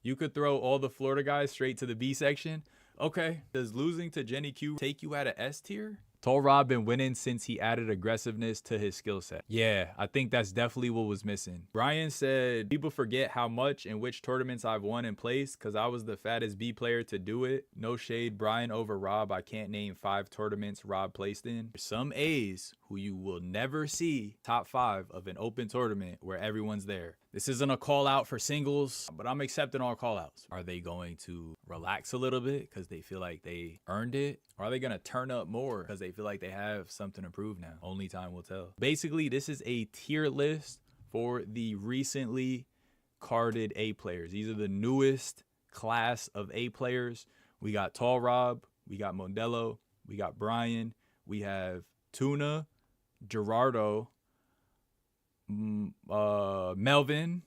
You could throw all the Florida guys straight to the B section. Okay. Does losing to Jenny Q take you out of S tier? Tall Rob been winning since he added aggressiveness to his skill set. Yeah, I think that's definitely what was missing. Brian said, people forget how much and which tournaments I've won and placed because I was the fattest B player to do it. No shade, Brian over Rob. I can't name 5 tournaments Rob placed in. Some A's who you will never see top 5 of an open tournament where everyone's there. This isn't a call out for singles, but I'm accepting all call outs. Are they going to relax a little bit because they feel like they earned it? Or are they going to turn up more because they feel like they have something to prove now? Only time will tell. Basically, this is a tier list for the recently carded A players. These are the newest class of A players. We got Tall Rob, we got Modelo, we got Brian, we have Tuna, Gerardo, Melvin,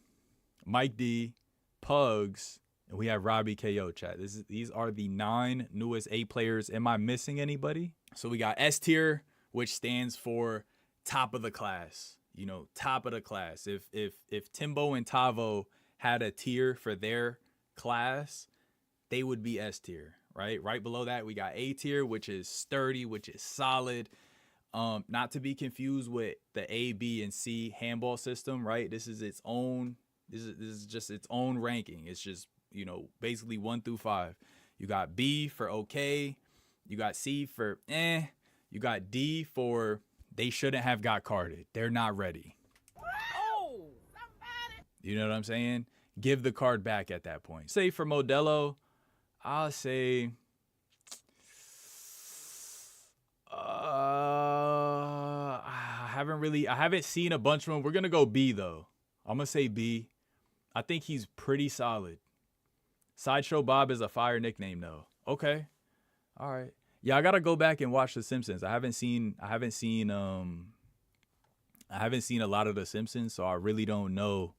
Mike D, Pugs, and we have Robbie KO, chat. These are the 9 newest A players. Am I missing anybody? So we got S tier, which stands for top of the class. You know, top of the class. If Timbo and Tavo had a tier for their class, they would be S tier, right? Right below that, we got A tier, which is sturdy, which is solid. Not to be confused with the A, B, and C handball system, right? This is its own. This is just its own ranking. It's just, you know, basically 1 through 5. You got B for okay. You got C for eh. You got D for they shouldn't have got carded. They're not ready. Oh, somebody. You know what I'm saying? Give the card back at that point. Say for Modelo, I'll say I haven't seen a bunch of them. We're gonna go B though. I'm gonna say B. I think he's pretty solid. Sideshow Bob is a fire nickname though. Okay. All right. Yeah, I gotta go back and watch The Simpsons. I haven't seen a lot of The Simpsons, so I really don't know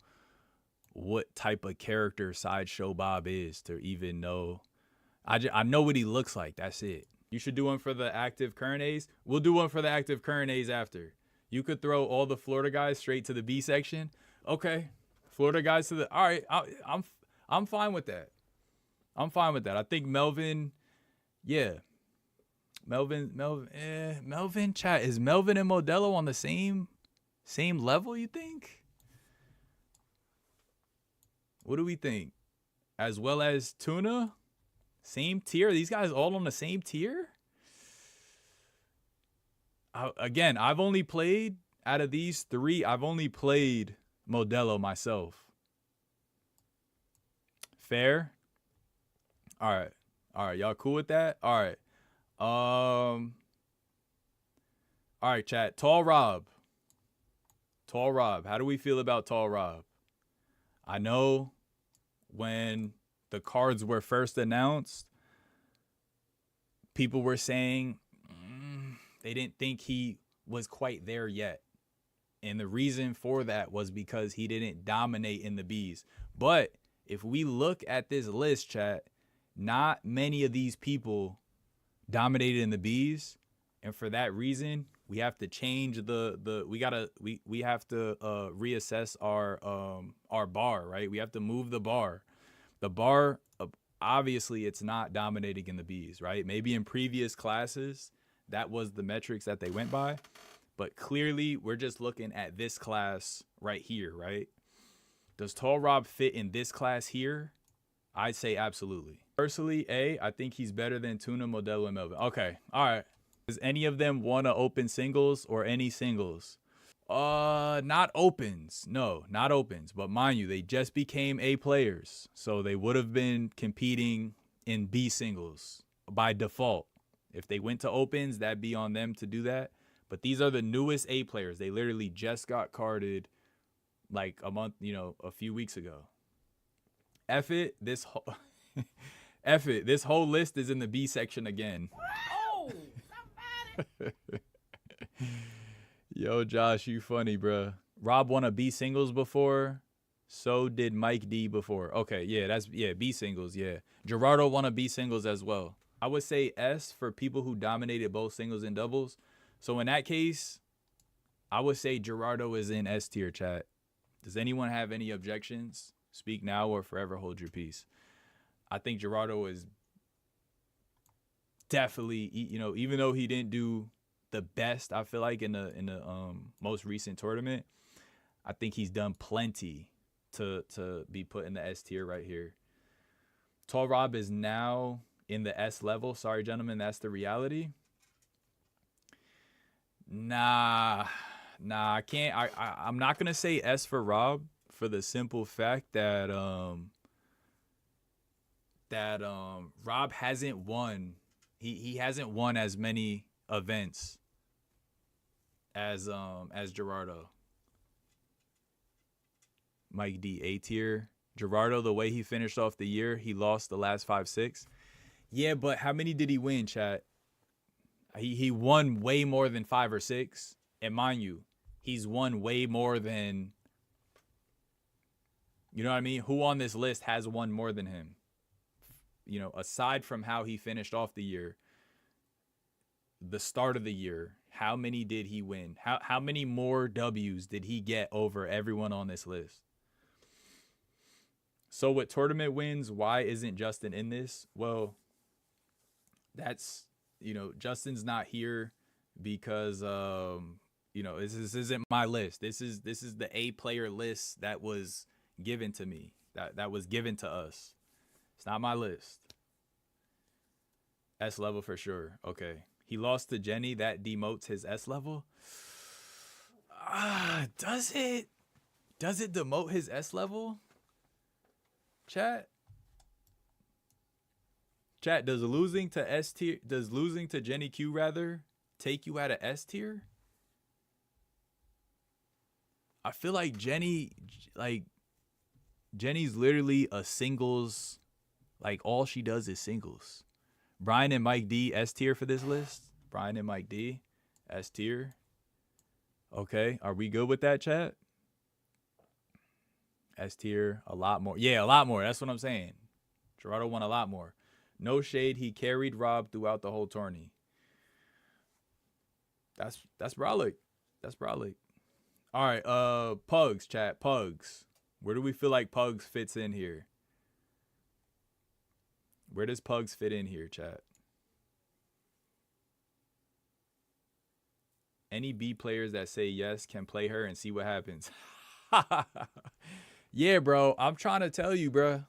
what type of character Sideshow Bob is to even know. I know what he looks like. That's it. You should do one for the active current A's. We'll do one for the active current A's after. You could throw all the Florida guys straight to the B section. Okay. Florida guys to the. All right. I'm fine with that. I'm fine with that. I think Melvin. Yeah. Melvin, chat. Is Melvin and Modelo on the same level, you think? What do we think? As well as Tuna? Same tier? These guys all on the same tier? Again, I've only played, out of these 3, I've only played Modelo myself. Fair? All right. All right, y'all cool with that? All right. All right, chat. Tall Rob. How do we feel about Tall Rob? I know when the cards were first announced, people were saying they didn't think he was quite there yet. And the reason for that was because he didn't dominate in the Bs. But if we look at this list, chat, not many of these people dominated in the Bs. And for that reason, we have to change we have to reassess our bar, right? We have to move the bar. The bar, obviously, it's not dominating in the Bs, right? Maybe in previous classes, that was the metrics that they went by. But clearly, we're just looking at this class right here, right? Does Tall Rob fit in this class here? I'd say absolutely. Personally, I think he's better than Tuna, Modelo, and Melvin. Okay, all right. Does any of them want to open singles or any singles? Not opens. No, not opens. But mind you, they just became A players. So they would have been competing in B singles by default. If they went to opens, that'd be on them to do that. But these are the newest A players. They literally just got carded like a few weeks ago. F it, this whole list is in the B section again. Oh, somebody. Yo, Josh, you funny, bro. Rob won a B singles before. So did Mike D before. Okay, yeah, B singles, yeah. Gerardo won a B singles as well. I would say S for people who dominated both singles and doubles. So in that case, I would say Gerardo is in S tier, chat. Does anyone have any objections? Speak now or forever hold your peace. I think Gerardo is definitely, even though he didn't do the best, I feel like in the most recent tournament, I think he's done plenty to be put in the S tier right here. Tall Rob is now in the S level. Sorry, gentlemen, that's the reality. Nah, I can't. I'm not gonna say S for Rob for the simple fact that Rob hasn't won. He hasn't won as many events as Gerardo. Mike D, A tier. Gerardo, the way he finished off the year, he lost the last 5-6. Yeah, but how many did he win, chat? He won way more than 5 or 6. And mind you, he's won way more than, you know what I mean? Who on this list has won more than him? Aside from how he finished off the year, the start of the year, how many did he win? How many more W's did he get over everyone on this list? So with tournament wins, why isn't Justin in this? Well, that's, Justin's not here because, this isn't my list. This is the A player list that was given to me, that was given to us. It's not my list. S level for sure. Okay. He lost to Jenny. That demotes his S level. Does it demote his S level? Chat, does losing to S tier, does losing to Jenny Q rather take you out of S tier? I feel like Jenny's literally a singles, like all she does is singles. Brian and Mike D, S tier for this list. Brian and Mike D, S tier. Okay, are we good with that, chat? S tier, a lot more. Yeah, a lot more. That's what I'm saying. Gerardo won a lot more. No shade. He carried Rob throughout the whole tourney. That's Brolic. That's Brolic. All right, Pugs, chat. Pugs. Where do we feel like Pugs fits in here? Where does Pugs fit in here, chat? Any B players that say yes can play her and see what happens. Yeah, bro. I'm trying to tell you, bro.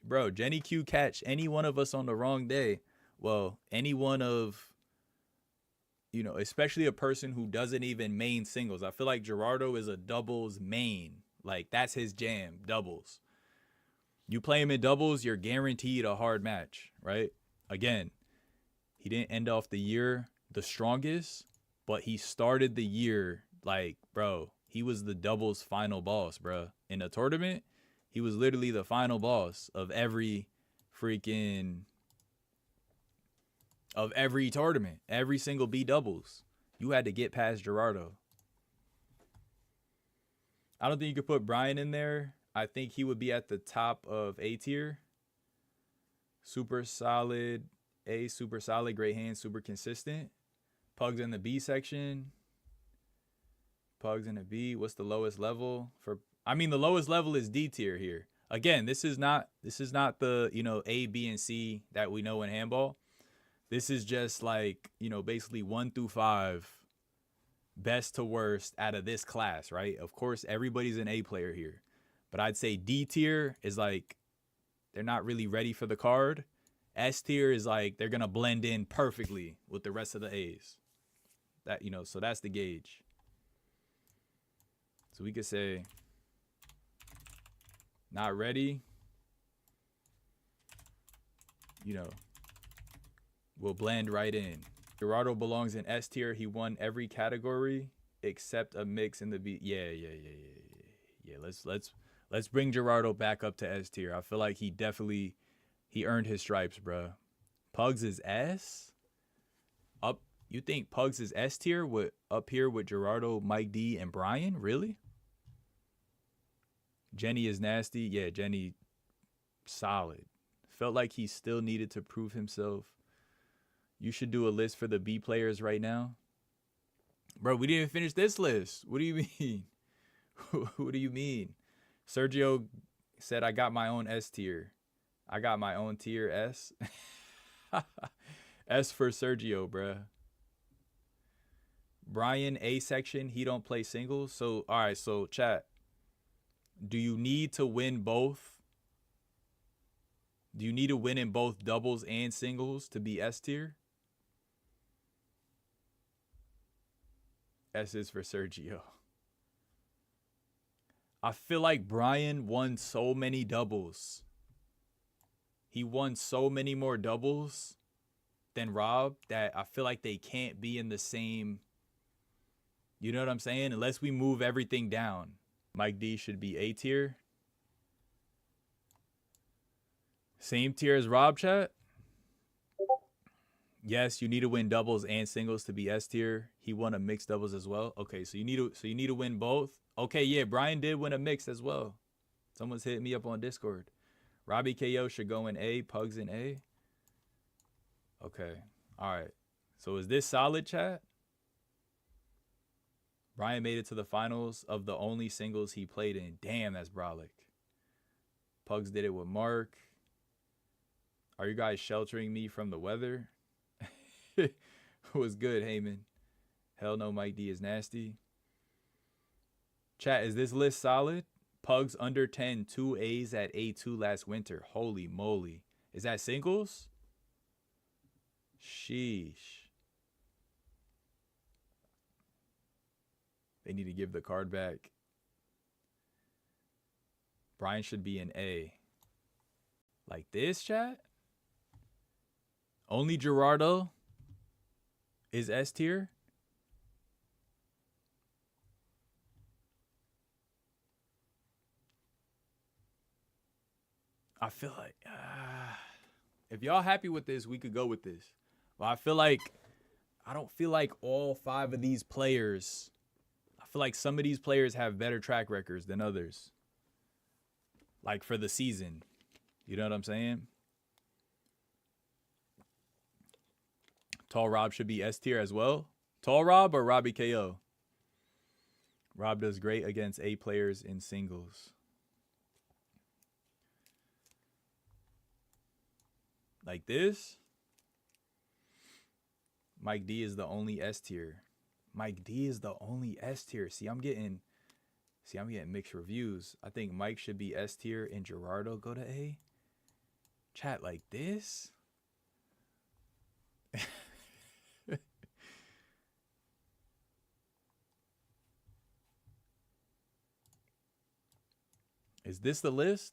Bro, Jenny Q catch any one of us on the wrong day. Well, any one of, especially a person who doesn't even main singles. I feel like Gerardo is a doubles main. Like, that's his jam, doubles. You play him in doubles, you're guaranteed a hard match, right? Again, he didn't end off the year the strongest, but he started the year like, bro, he was the doubles final boss, bro. In a tournament, he was literally the final boss of every tournament, every single B doubles. You had to get past Gerardo. I don't think you could put Brian in there. I think he would be at the top of A tier. Super solid A, super solid, great hands, super consistent. Pugs in the B section. Pugs in the B. What's the lowest level for? I mean, the lowest level is D tier here. Again, this is not the A, B, and C that we know in handball. This is just like basically 1 through 5, best to worst out of this class, right? Of course, everybody's an A player here, but I'd say D tier is like they're not really ready for the card. S tier is like they're gonna blend in perfectly with the rest of the A's. That so that's the gauge. So we could say not ready. Will blend right in. Gerardo belongs in S tier. He won every category except a mix in the B. Yeah. Let's bring Gerardo back up to S tier. I feel like he earned his stripes, bro. Pugs is S. Up. You think Pugs is S tier with up here with Gerardo, Mike D, and Brian? Really? Jenny is nasty. Yeah, Jenny, solid. Felt like he still needed to prove himself. You should do a list for the B players right now. Bro, we didn't finish this list. What do you mean? What do you mean? Sergio said I got my own S tier. I got my own tier S. S for Sergio, bruh. Brian A section, he don't play singles. So, all right, so chat. Do you need to win both? Do you need to win in both doubles and singles to be S tier? S is for Sergio. I feel like Brian won so many doubles. He won so many more doubles than Rob that I feel like they can't be in the same. You know what I'm saying? Unless we move everything down. Mike D should be A tier. Same tier as Rob, chat? Yes, you need to win doubles and singles to be S tier. He won a mixed doubles as well. Okay, so you need to win both. Okay, yeah, Brian did win a mix as well. Someone's hitting me up on Discord. Robbie KO should go in A, Pugs in A. Okay. All right. So is this solid, chat? Brian made it to the finals of the only singles he played in. Damn, that's brolic. Pugs did it with Mark. Are you guys sheltering me from the weather? Was good, Heyman. Hell no, Mike D is nasty. Chat, is this list solid? Pugs under 10, 2 A's at A2 last winter. Holy moly. Is that singles? Sheesh. They need to give the card back. Brian should be an A. Like this, chat? Only Gerardo is S tier? I feel like if y'all happy with this, we could go with this. But I don't feel like all 5 of these players. I feel like some of these players have better track records than others. Like for the season. You know what I'm saying? Tall Rob should be S tier as well. Tall Rob or Robbie KO? Rob does great against A players in singles. Like this? Mike D is the only S tier. Mike D is the only S tier. See, I'm getting mixed reviews. I think Mike should be S tier and Gerardo go to A. Chat like this? Is this the list?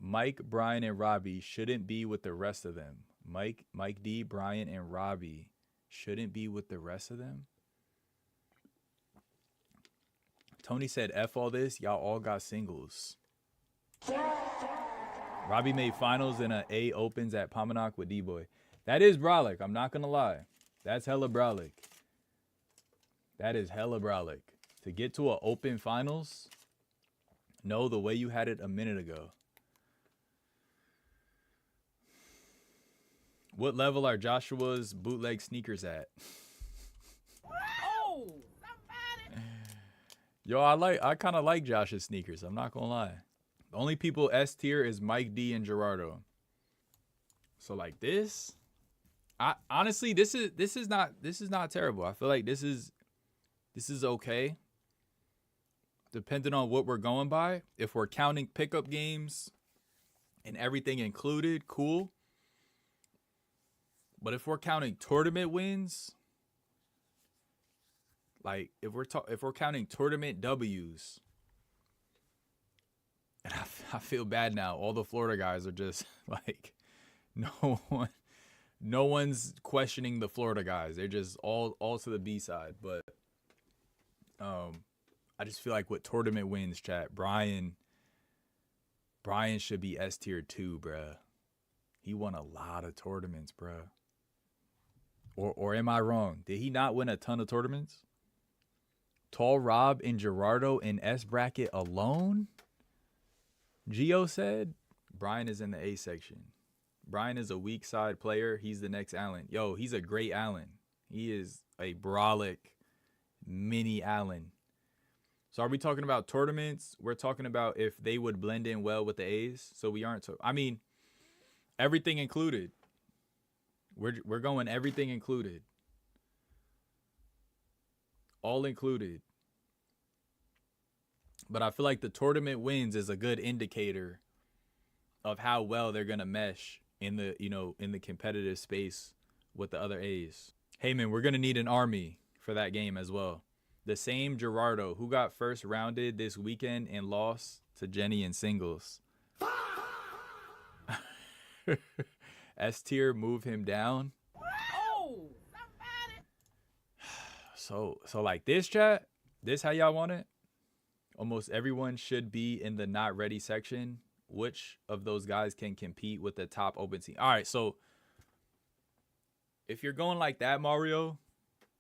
Mike, Brian, and Robbie shouldn't be with the rest of them. Mike D, Brian, and Robbie shouldn't be with the rest of them. Tony said, F all this, y'all all got singles. Robbie made finals in a A opens at Pominock with D-Boy. That is brolic, I'm not going to lie. That's hella brolic. That is hella brolic. To get to an open finals, no, the way you had it a minute ago. What level are Joshua's bootleg sneakers at? Oh, somebody. Yo, I kind of like Josh's sneakers. I'm not gonna lie. The only people S tier is Mike D and Gerardo. So like this, I honestly this is not terrible. I feel like this is okay. Depending on what we're going by. If we're counting pickup games and everything included, cool. But if we're counting tournament wins, like if we're counting tournament W's, and I feel bad now. All the Florida guys are just like, no one's questioning the Florida guys. They're just all to the B side. But I just feel like with tournament wins, chat, Brian should be S tier 2, bruh. He won a lot of tournaments, bruh. Or am I wrong? Did he not win a ton of tournaments? Tall Rob and Gerardo in S bracket alone? Gio said Brian is in the A section. Brian is a weak side player. He's the next Allen. Yo, he's a great Allen. He is a brolic mini Allen. So are we talking about tournaments? We're talking about if they would blend in well with the A's. So we aren't. I mean, everything included. We're going everything included. All included. But I feel like the tournament wins is a good indicator of how well they're gonna mesh in the in the competitive space with the other A's. Hey man, we're gonna need an army for that game as well. The same Gerardo who got first rounded this weekend and lost to Jenny in singles. S tier move him down. Oh, so like this chat, this how y'all want it? Almost everyone should be in the not ready section. Which of those guys can compete with the top open team? All right, so if you're going like that, Mario,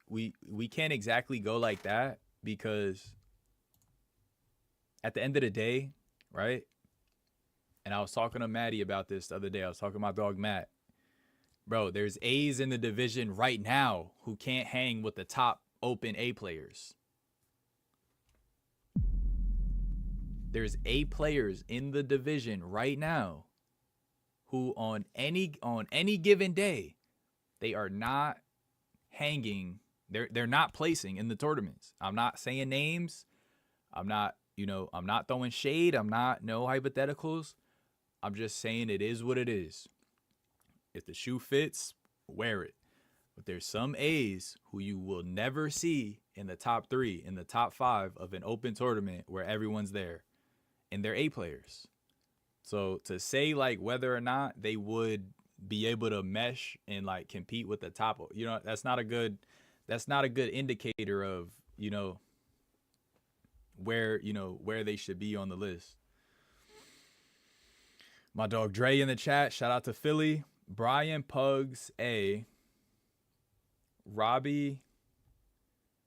we can't exactly go like that because at the end of the day, right? And I was talking to Maddie about this the other day. I was talking to my dog Matt. Bro, there's A's in the division right now who can't hang with the top open A players. There's A players in the division right now who on any given day, they are not hanging. They're not placing in the tournaments. I'm not saying names. I'm not throwing shade. I'm not no hypotheticals. I'm just saying it is what it is. If the shoe fits, wear it. But there's some A's who you will never see in the top 3, in the top 5 of an open tournament where everyone's there. And they're A players. So to say like whether or not they would be able to mesh and like compete with the top, that's not a good indicator of, where they should be on the list. My dog Dre in the chat, shout out to Philly. Brian Pugs A. Robbie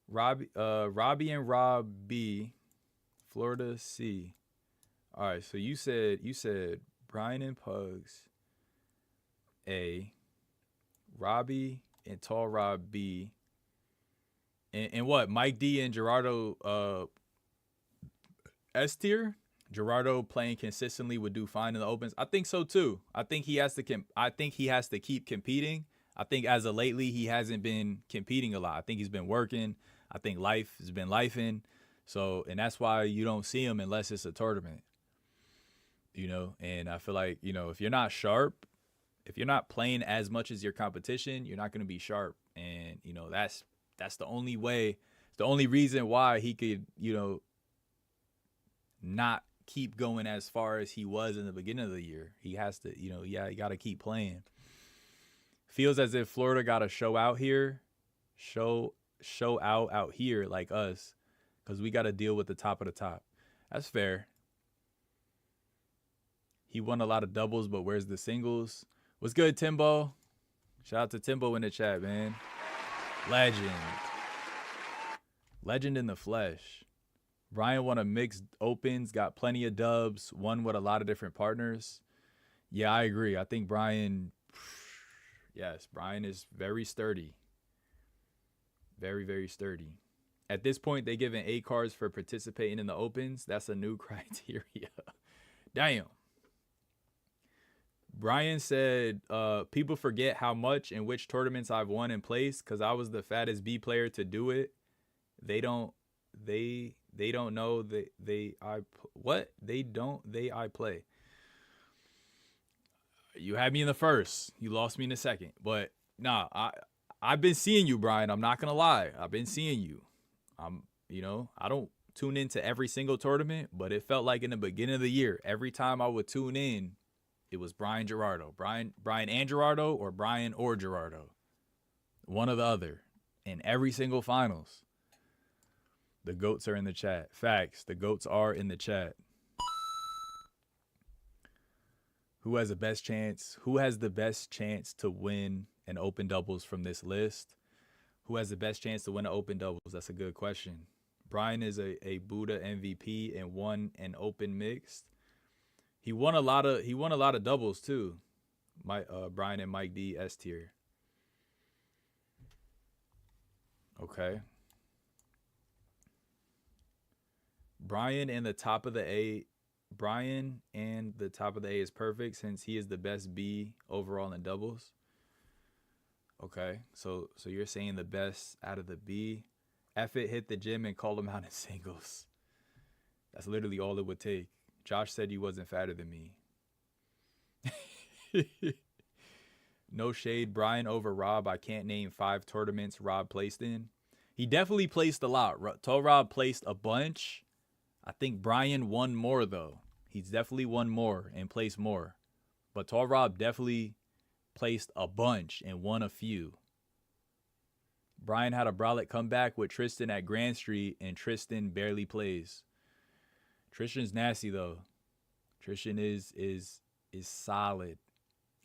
and Rob B. Florida C. All right, so you said Brian and Pugs A, Robbie and Tall Rob B, and what? Mike D and Gerardo S tier? Gerardo playing consistently would do fine in the opens. I think so too. I think he has to keep competing. I think as of lately he hasn't been competing a lot. I think he's been working. I think life has been lifing. So, and that's why you don't see him unless it's a tournament. And I feel like, if you're not sharp, if you're not playing as much as your competition, you're not going to be sharp. And, that's the only way, the only reason why he could, not keep going as far as he was in the beginning of the year. He has to, you got to keep playing. Feels as if Florida got to show out here, show out here like us, because we got to deal with the top of the top. That's fair. He won a lot of doubles, but where's the singles? What's good, Timbo? Shout out to Timbo in the chat, man. Legend in the flesh. Brian won a mixed opens, got plenty of dubs, won with a lot of different partners. Yeah, I agree. I think Brian is very sturdy. Very, very sturdy. At this point, they giving A cards for participating in the opens. That's a new criteria. Damn. Brian said, people forget how much and which tournaments I've won and placed because I was the fattest B player to do it. They don't know I play. You had me in the first. You lost me in the second. But nah, I've been seeing you, Brian. I'm not gonna lie. I've been seeing you. I don't tune into every single tournament, but it felt like in the beginning of the year, every time I would tune in, it was Brian Gerardo. Brian and Gerardo, or Brian or Gerardo. One or the other. In every single finals. The GOATs are in the chat. Facts. The GOATs are in the chat. Who has the best chance? Who has the best chance to win an open doubles from this list? Who has the best chance to win an open doubles? That's a good question. Brian is a Buddha MVP and won an open mixed. He won a lot of doubles too. Brian and Mike D S tier. Okay. Brian and the top of the A. Brian and the top of the A is perfect since he is the best B overall in doubles. Okay, so you're saying the best out of the B. F it, hit the gym and call him out in singles. That's literally all it would take. Josh said you wasn't fatter than me. No shade, Brian over Rob. I can't name 5 tournaments Rob placed in. He definitely placed a lot. Tall Rob placed a bunch. I think Brian won more, though. He's definitely won more and placed more. But Tall Rob definitely placed a bunch and won a few. Brian had a brolic comeback with Tristan at Grand Street, and Tristan barely plays. Tristan's nasty, though. Tristan is solid.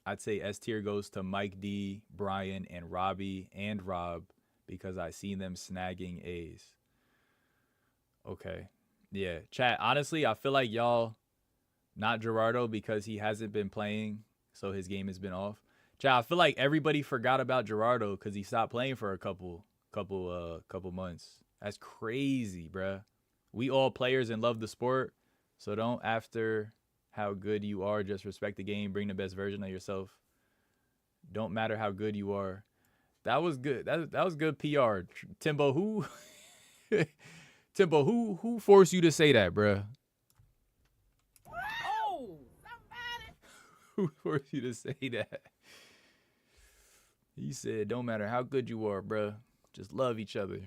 I'd say S tier goes to Mike D, Brian, and Robbie and Rob because I seen them snagging A's. Okay. Yeah. Chat, honestly, I feel like y'all, not Gerardo because he hasn't been playing, so his game has been off. Chat, I feel like everybody forgot about Gerardo because he stopped playing for a couple months. That's crazy, bruh. We all players and love the sport, so don't after how good you are, just respect the game, bring the best version of yourself. Don't matter how good you are. That was good. That was good PR. Timbo, who Timbo, who forced you to say that, bruh? Oh, somebody. Who forced you to say that? He said, don't matter how good you are, bruh. Just love each other.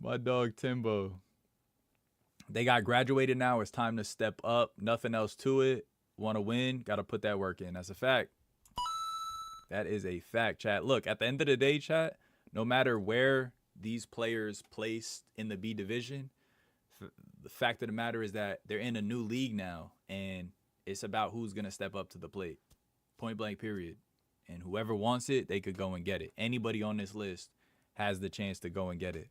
My dog Timbo. They got graduated now. It's time to step up. Nothing else to it. Want to win? Got to put that work in. That's a fact. That is a fact, chat. Look, at the end of the day, chat, no matter where these players placed in the B division, the fact of the matter is that they're in a new league now, and it's about who's going to step up to the plate. Point blank, period. And whoever wants it, they could go and get it. Anybody on this list has the chance to go and get it.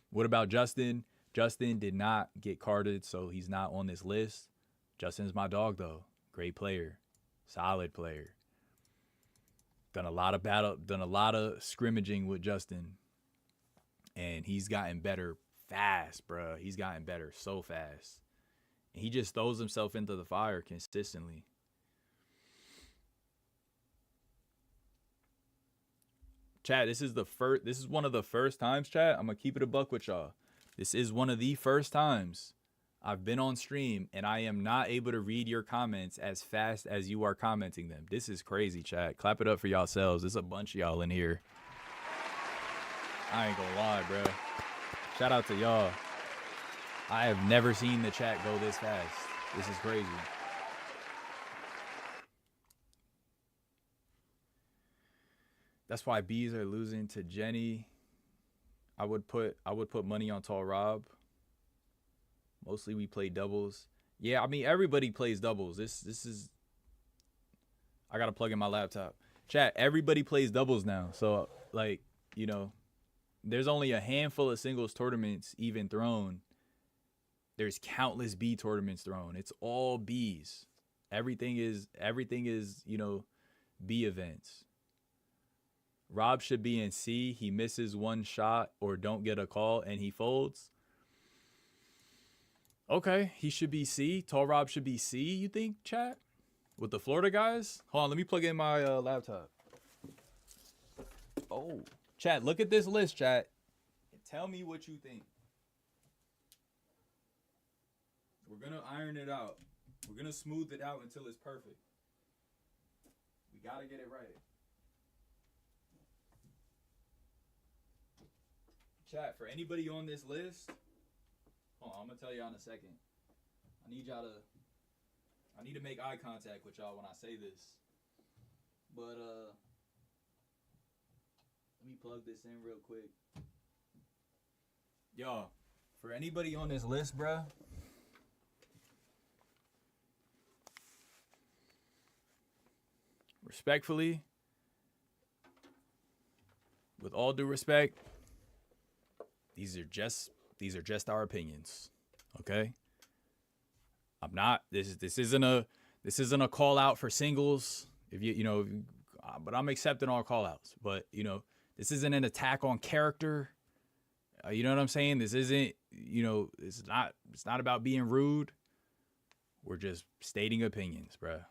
What about Justin? Justin did not get carded, so he's not on this list. Justin's my dog, though. Great player. Solid player. Done a lot of scrimmaging with Justin. And he's gotten better fast, bro. He's gotten better so fast. And he just throws himself into the fire consistently. Chat, this is one of the first times, chat. I'm gonna keep it a buck with y'all. This is one of the first times I've been on stream and I am not able to read your comments as fast as you are commenting them. This is crazy, chat. Clap it up for yourselves. There's a bunch of y'all in here. I ain't gonna lie, bro. Shout out to y'all. I have never seen the chat go this fast. This is crazy. That's why B's are losing to Jenny. I would put money on Tall Rob. Mostly we play doubles. Yeah, I mean everybody plays doubles. This is I gotta plug in my laptop. Chat, everybody plays doubles now. So like, you know, there's only a handful of singles tournaments even thrown. There's countless B tournaments thrown. It's all B's. Everything is, you know, B events. Rob should be in C. He misses one shot or don't get a call and he folds. Okay, he should be C. Tall Rob should be C, you think, chat? With the Florida guys? Hold on, let me plug in my laptop. Oh, chat, look at this list, chat. And tell me what you think. We're going to iron it out. We're going to smooth it out until it's perfect. We got to get it right. Chat, for anybody on this list, hold on, I'm going to tell y'all in a second. I need to make eye contact with y'all when I say this. But, let me plug this in real quick. Y'all, for anybody on this list, bruh, respectfully, with all due respect, these are just our opinions, okay? I'm not. This isn't a call out for singles. If you know, but I'm accepting all call outs. But you know, this isn't an attack on character. You know what I'm saying? This isn't, it's not about being rude. We're just stating opinions, bruh.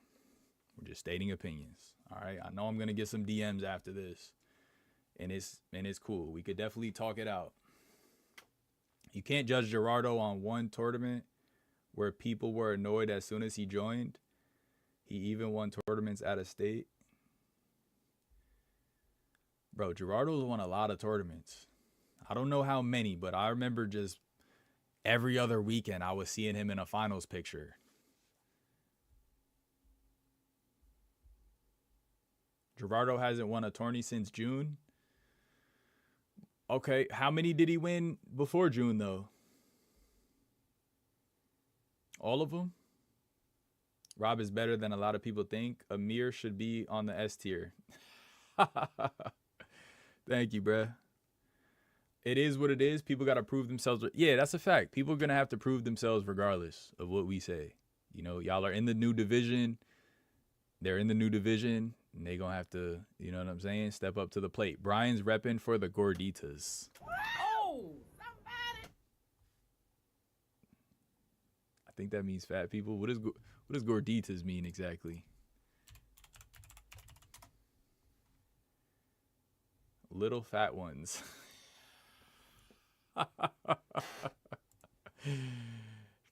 We're just stating opinions. All right. I know I'm gonna get some DMs after this. And it's cool. We could definitely talk it out. You can't judge Gerardo on one tournament where people were annoyed as soon as he joined. He even won tournaments out of state. Bro, Gerardo's won a lot of tournaments. I don't know how many, but I remember just every other weekend I was seeing him in a finals picture. Gerardo hasn't won a tourney since June. Okay, how many did he win before June, though? All of them? Rob is better than a lot of people think. Amir should be on the S tier. Thank you, bruh. It is what it is. People got to prove themselves. Yeah, that's a fact. People are going to have to prove themselves regardless of what we say. Y'all are in the new division. They're in the new division. And they going to have to, you know what I'm saying, step up to the plate. Brian's repping for the Gorditas. Oh, somebody. I think that means fat people. What does Gorditas mean exactly? Little fat ones.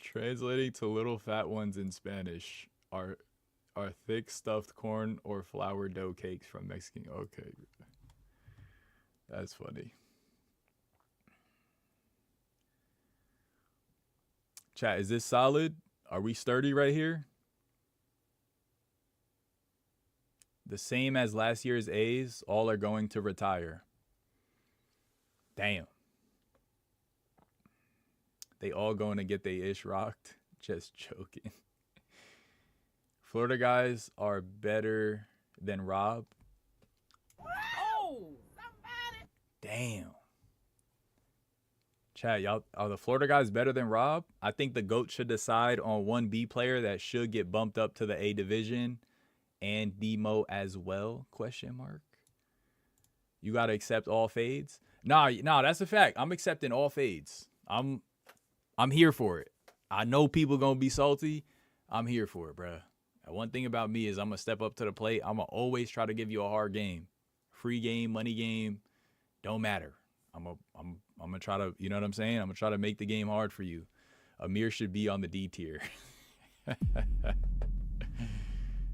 Translating to little fat ones in Spanish are thick stuffed corn or flour dough cakes from Mexican. Okay. That's funny. Chat, is this solid? Are we sturdy right here? The same as last year's A's, all are going to retire. Damn. They all going to get their ish rocked. Just joking. Florida guys are better than Rob. Oh, somebody. Damn. Chat, y'all, are the Florida guys better than Rob? I think the GOAT should decide on one B player that should get bumped up to the A division and Demo as well, question mark. You got to accept all fades? Nah, that's a fact. I'm accepting all fades. I'm here for it. I know people going to be salty. I'm here for it, bruh. One thing about me is I'm going to step up to the plate. I'm going to always try to give you a hard game. Free game, money game, don't matter. I'm going to try to, you know what I'm saying? I'm going to try to make the game hard for you. Amir should be on the D tier.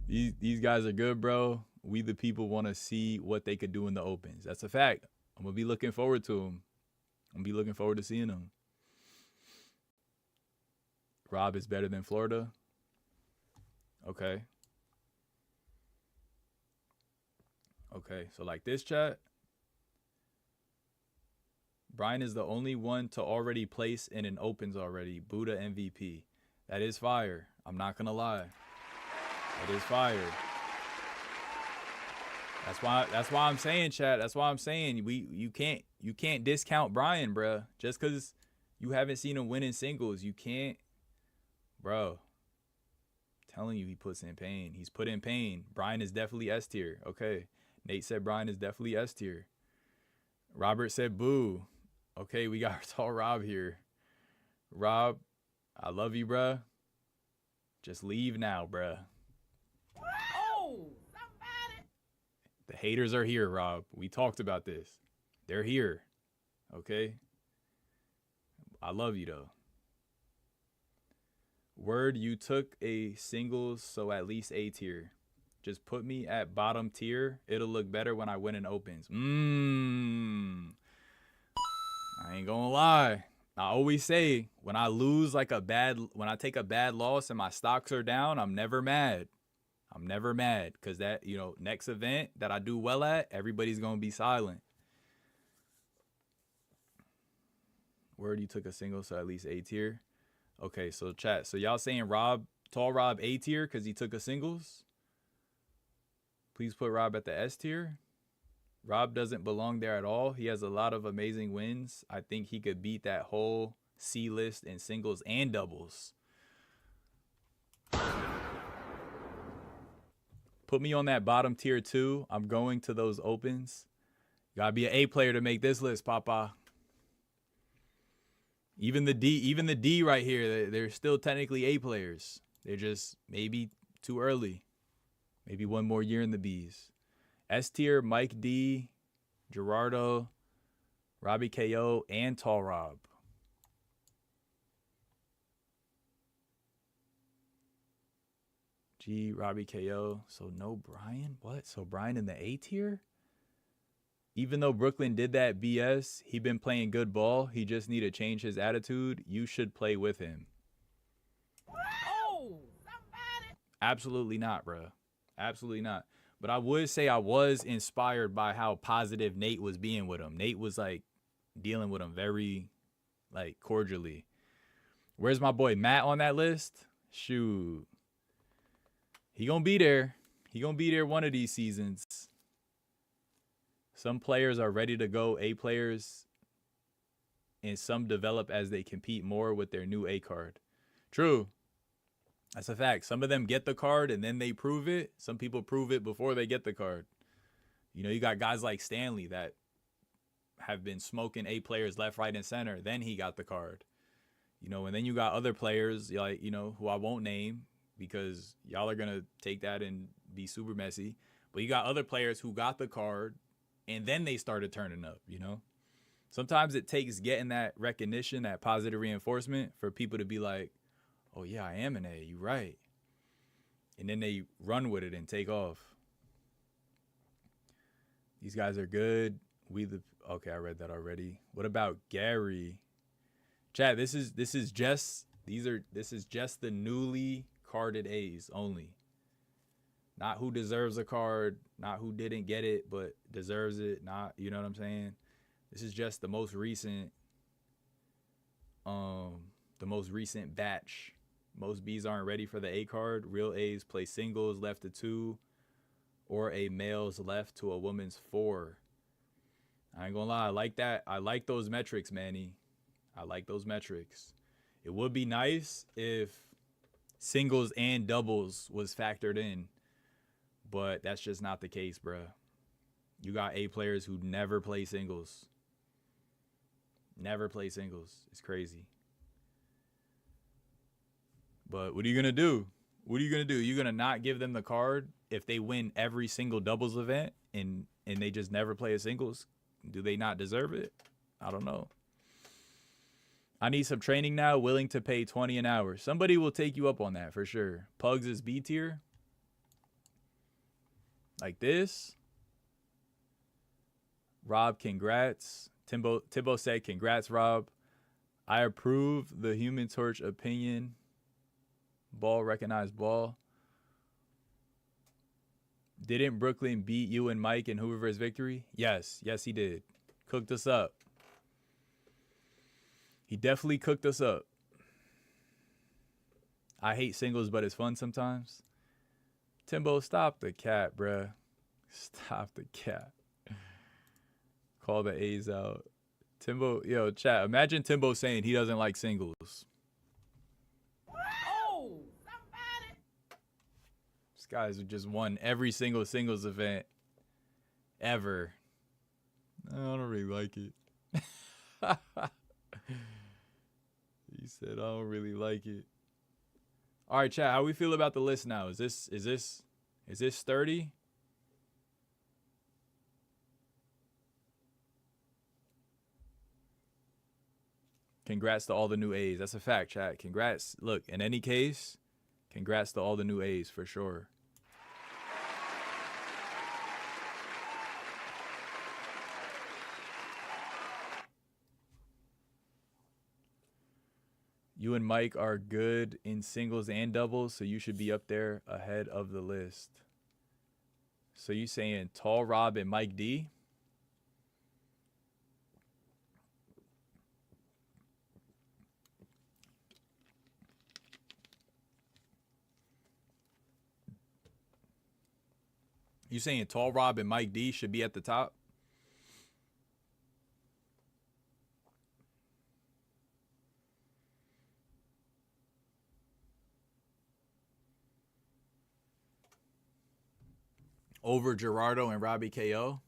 These guys are good, bro. We the people want to see what they could do in the opens. That's a fact. I'm going to be looking forward to them. I'm going to be looking forward to seeing them. Rob is better than Florida. Okay. Okay, so like this, chat. Brian is the only one to already place in an opens already. Buddha MVP. That is fire. I'm not going to lie. That is fire. That's why I'm saying, chat. That's why I'm saying you can't discount Brian, bruh. Just because you haven't seen him win in singles, you can't. Bro, telling you he puts in pain. He's put in pain. Brian is definitely S tier. Okay. Nate said Brian is definitely S tier. Robert said boo. Okay, we got our tall Rob here. Rob, I love you, bruh. Just leave now, bruh. Oh, somebody. The haters are here, Rob. We talked about this. They're here. Okay? I love you, though. Word, you took a singles, so at least A tier. Just put me at bottom tier. It'll look better when I win in opens. I ain't gonna lie. I always say when I lose when I take a bad loss and my stocks are down, I'm never mad. I'm never mad because that, next event that I do well at, everybody's gonna be silent. Word, you took a single, so at least A tier. Okay, so chat. So y'all saying tall Rob A tier because he took a singles? Please put Rob at the S tier. Rob doesn't belong there at all. He has a lot of amazing wins. I think he could beat that whole C list in singles and doubles. Put me on that bottom tier too. I'm going to those opens. You gotta be an A player to make this list, Papa. Even the D right here, they're still technically A players. They're just maybe too early. Maybe one more year in the Bs. S tier, Mike D, Gerardo, Robbie KO, and Tall Rob. G, Robbie KO. So no Brian? What? So Brian in the A tier? Even though Brooklyn did that BS, he been playing good ball. He just need to change his attitude. You should play with him. Oh, somebody. Absolutely not, bro. Absolutely not. But I would say I was inspired by how positive Nate was being with him. Nate was like dealing with him very like cordially. Where's my boy Matt on that list? Shoot. He gonna be there. He gonna be there one of these seasons. Some players are ready to go A players, and some develop as they compete more with their new A card. True. That's a fact. Some of them get the card and then they prove it. Some people prove it before they get the card. You know, you got guys like Stanley that have been smoking A players left, right, and center. Then he got the card. You know, and then you got other players, like, you know, who I won't name because y'all are going to take that and be super messy. But you got other players who got the card and then they started turning up, you know. Sometimes it takes getting that recognition, that positive reinforcement for people to be like, oh, yeah, I am an A. You're right. And then they run with it and take off. These guys are good. Okay, I read that already. What about Gary? Chat, this is just the newly carded A's only. Not who deserves a card, not who didn't get it but deserves it, not, you know what I'm saying? This is just the most recent batch. Most Bs aren't ready for the A card. Real A's play singles left to 2 or a male's left to a woman's 4. I ain't gonna lie, I like that. I like those metrics, Manny. I like those metrics. It would be nice if singles and doubles was factored in, but that's just not the case, bruh. You got A players who never play singles. Never play singles. It's crazy. But what are you going to do? What are you going to do? You're going to not give them the card if they win every single doubles event and they just never play a singles? Do they not deserve it? I don't know. I need some training now, willing to pay 20 an hour. Somebody will take you up on that for sure. Pugs is B tier. Like this. Rob, congrats. Timbo said, congrats, Rob. I approve the Human Torch opinion. Ball, recognized ball. Didn't Brooklyn beat you and Mike in Hoover's victory? Yes, he did. Cooked us up. He definitely cooked us up. I hate singles, but it's fun sometimes. Timbo, stop the cat, bruh. Stop the cat. Call the A's out. Timbo, yo, chat. Imagine Timbo saying he doesn't like singles. Oh, somebody. This guy's just won every single singles event ever. I don't really like it. He said, I don't really like it. All right, chat. How we feel about the list now? Is this sturdy? Congrats to all the new A's. That's a fact, chat. Congrats. Look, in any case, congrats to all the new A's for sure. You and Mike are good in singles and doubles, so you should be up there ahead of the list. So you saying Tall Rob and Mike D? You saying Tall Rob and Mike D should be at the top? Over Gerardo and Robbie KO?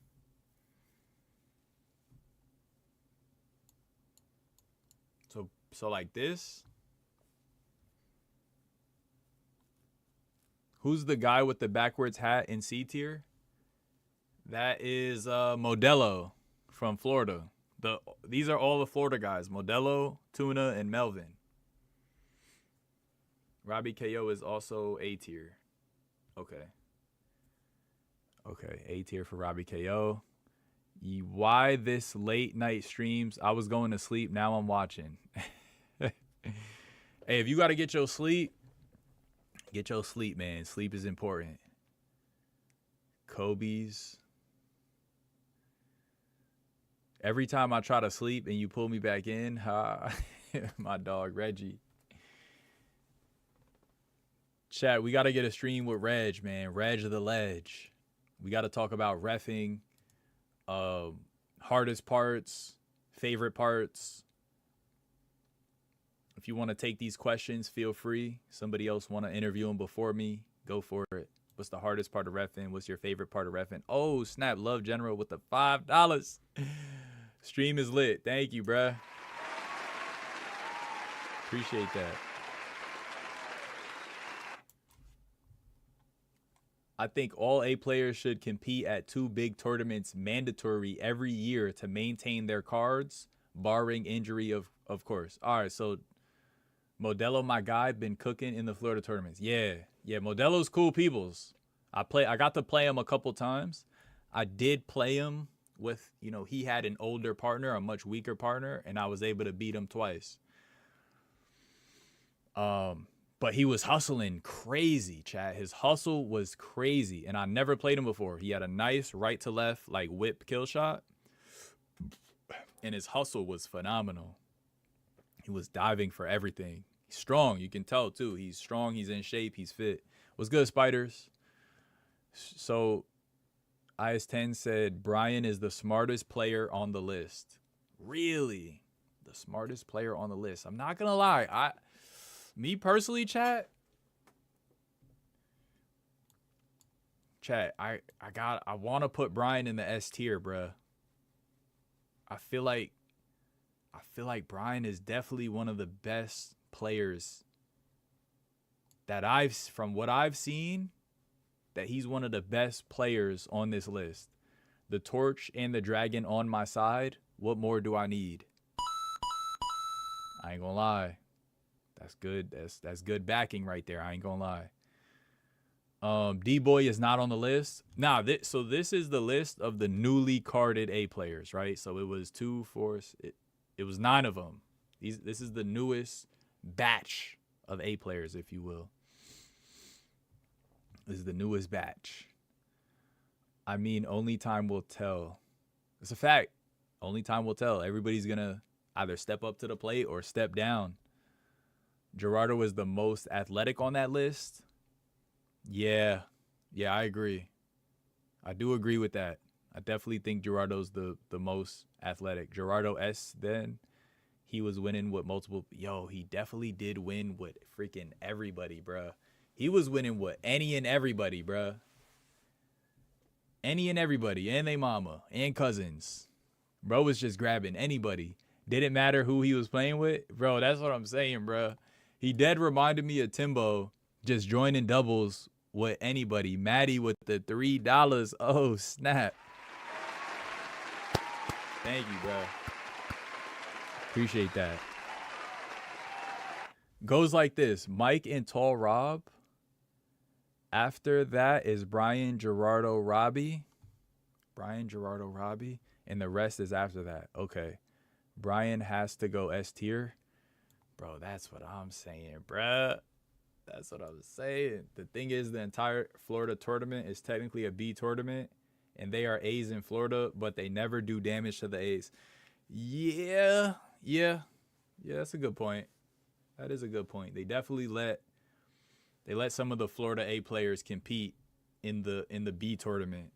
So So like this. Who's the guy with the backwards hat in C tier? That is Modelo from Florida. These are all the Florida guys. Modelo, Tuna, and Melvin. Robbie KO is also A tier. Okay. Okay, A tier for Robbie KO. Why this late night streams? I was going to sleep. Now I'm watching. Hey, if you got to get your sleep, man. Sleep is important. Kobe's. Every time I try to sleep and you pull me back in, my dog Reggie. Chat, we got to get a stream with Reg, man. Reg the Ledge. We got to talk about reffing, hardest parts, favorite parts. If you want to take these questions, feel free. Somebody else want to interview them before me, go for it. What's the hardest part of reffing? What's your favorite part of reffing? Oh, snap. Love General with the $5. Stream is lit. Thank you, bruh. Appreciate that. I think all A players should compete at 2 big tournaments mandatory every year to maintain their cards, barring injury, of course. All right, so Modelo, my guy, been cooking in the Florida tournaments. Yeah, Modelo's cool peoples. I got to play him a couple times. I did play him with, he had an older partner, a much weaker partner, and I was able to beat him twice. But he was hustling crazy, chat. His hustle was crazy, and I never played him before. He had a nice right to left, like whip kill shot, and his hustle was phenomenal. He was diving for everything. He's strong, you can tell too. He's strong, he's in shape, he's fit. What's good, Spiders? So, IS10 said Brian is the smartest player on the list. Really? The smartest player on the list. I'm not gonna lie. Me personally, chat, I want to put Brian in the S tier, bruh. I feel like Brian is definitely one of the best players that from what I've seen, that he's one of the best players on this list. The torch and the dragon on my side. What more do I need? I ain't gonna lie. That's good. That's good backing right there. I ain't gonna lie. D-Boy is not on the list. Nah, so this is the list of the newly carded A players, right? So it was 2, 4, it was 9 of them. This is the newest batch of A players, if you will. This is the newest batch. I mean, only time will tell. It's a fact. Only time will tell. Everybody's gonna either step up to the plate or step down. Gerardo was the most athletic on that list. Yeah, I agree. I do agree with that. I definitely think Gerardo's the most athletic. Gerardo S, then, he was winning with multiple. Yo, he definitely did win with freaking everybody, bruh. He was winning with any and everybody, bruh. Any and everybody, and they mama, and cousins. Bro was just grabbing anybody. Didn't matter who he was playing with. Bro, that's what I'm saying, bruh. He dead reminded me of Timbo just joining doubles with anybody. Maddie with the $3. Oh, snap. Thank you, bro. Appreciate that. Goes like this. Mike and Tall Rob. After that is Brian, Gerardo, Robbie. Brian, Gerardo, Robbie. And the rest is after that. Okay. Brian has to go S tier. Bro, that's what I'm saying, bruh. That's what I was saying. The thing is, the entire Florida tournament is technically a B tournament, and they are A's in Florida, but they never do damage to the A's. Yeah, that's a good point. That is a good point. They definitely let some of the Florida A players compete in the B tournament.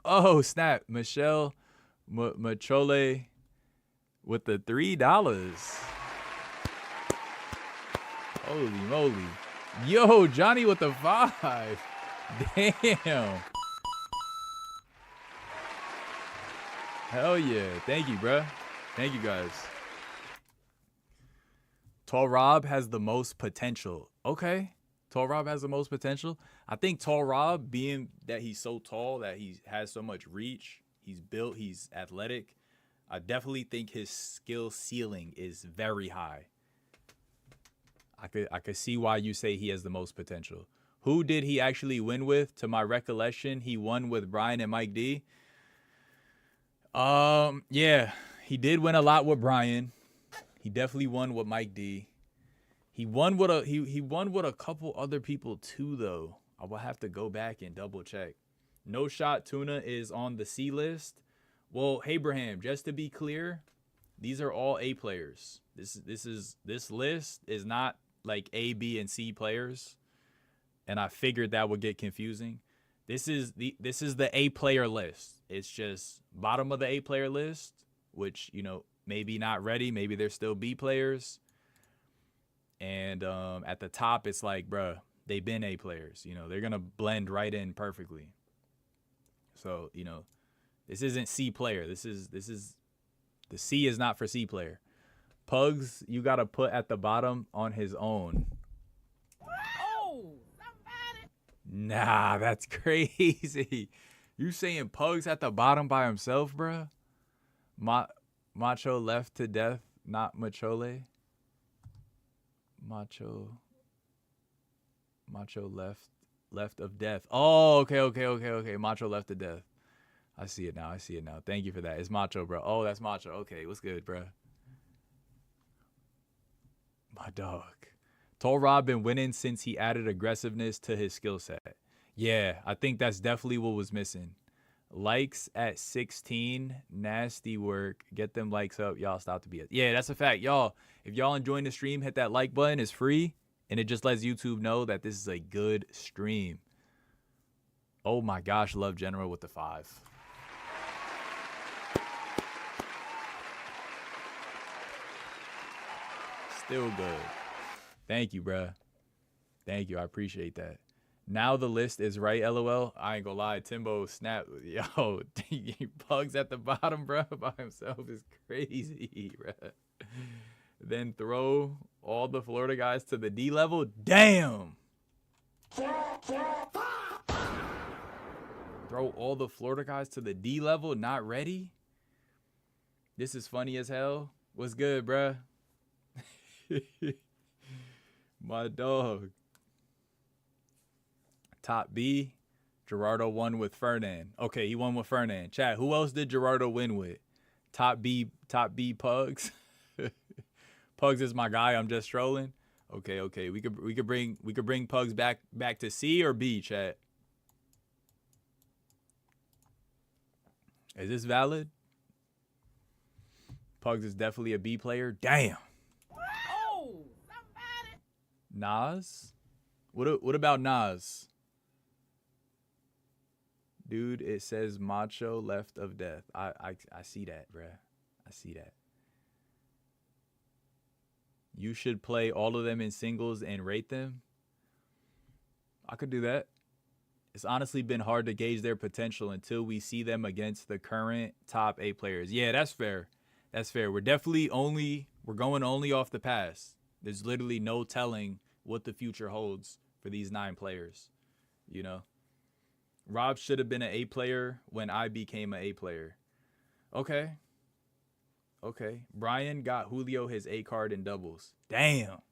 Oh, snap. Michelle Machole with the $3. Holy moly. Yo, Johnny with the 5. Damn. Hell yeah. Thank you, bruh. Thank you, guys. Tall Rob has the most potential. Okay. Tall Rob has the most potential. I think Tall Rob, being that he's so tall, that he has so much reach, he's built, he's athletic. I definitely think his skill ceiling is very high. I could see why you say he has the most potential. Who did he actually win with? To my recollection, he won with Brian and Mike D. Yeah, he did win a lot with Brian. He definitely won with Mike D. He won with a couple other people too, though. I will have to go back and double check. No Shot Tuna is on the C list. Well, Abraham, just to be clear, these are all A players. This list is not like A, B, and C players. And I figured that would get confusing. This is the A player list. It's just bottom of the A player list, which, you know, maybe not ready, maybe they're still B players. And at the top, it's like, bruh, they've been A players. You know, they're gonna blend right in perfectly. So, you know, this isn't C player. This is the C is not for C player. Pugs, you gotta put at the bottom on his own. Oh, somebody. Nah, that's crazy. You saying Pugs at the bottom by himself, bruh? Macho left to death, not Machole. Macho left of death. Oh, okay. Macho left to death. I see it now. Thank you for that. It's Macho, bro. Oh, that's Macho. Okay, what's good, bro? My dog. Tall Rob been winning since he added aggressiveness to his skill set. Yeah, I think that's definitely what was missing. Likes at 16. Nasty work. Get them likes up. Y'all stop to be it. Yeah, that's a fact. Y'all, if y'all enjoying the stream, hit that like button. It's free. And it just lets YouTube know that this is a good stream. Oh my gosh, Love General with the 5. Still good. Thank you, bruh. Thank you. I appreciate that. Now the list is right, LOL. I ain't gonna lie. Timbo snap. Yo, Pugs at the bottom, bro, by himself is crazy, bro. Then throw all the Florida guys to the D level. Damn. Throw all the Florida guys to the D level. Not ready. This is funny as hell. What's good, bruh? My dog. Top B, Gerardo won with Fernan. Okay, he won with Fernan. Chat, who else did Gerardo win with? Top B Pugs. Pugs is my guy. I'm just trolling. Okay. We could bring Pugs back to C or B, chat. Is this valid? Pugs is definitely a B player. Damn. Oh, somebody. Nas? What about Nas? Dude, it says Macho left of death. I see that, bruh. I see that. You should play all of them in singles and rate them. I could do that. It's honestly been hard to gauge their potential until we see them against the current top 8 players. Yeah, that's fair. That's fair. We're going only off the past. There's literally no telling what the future holds for these 9 players, you know? Rob should have been an A player when I became an A player. Okay. Brian got Julio his A card in doubles. Damn.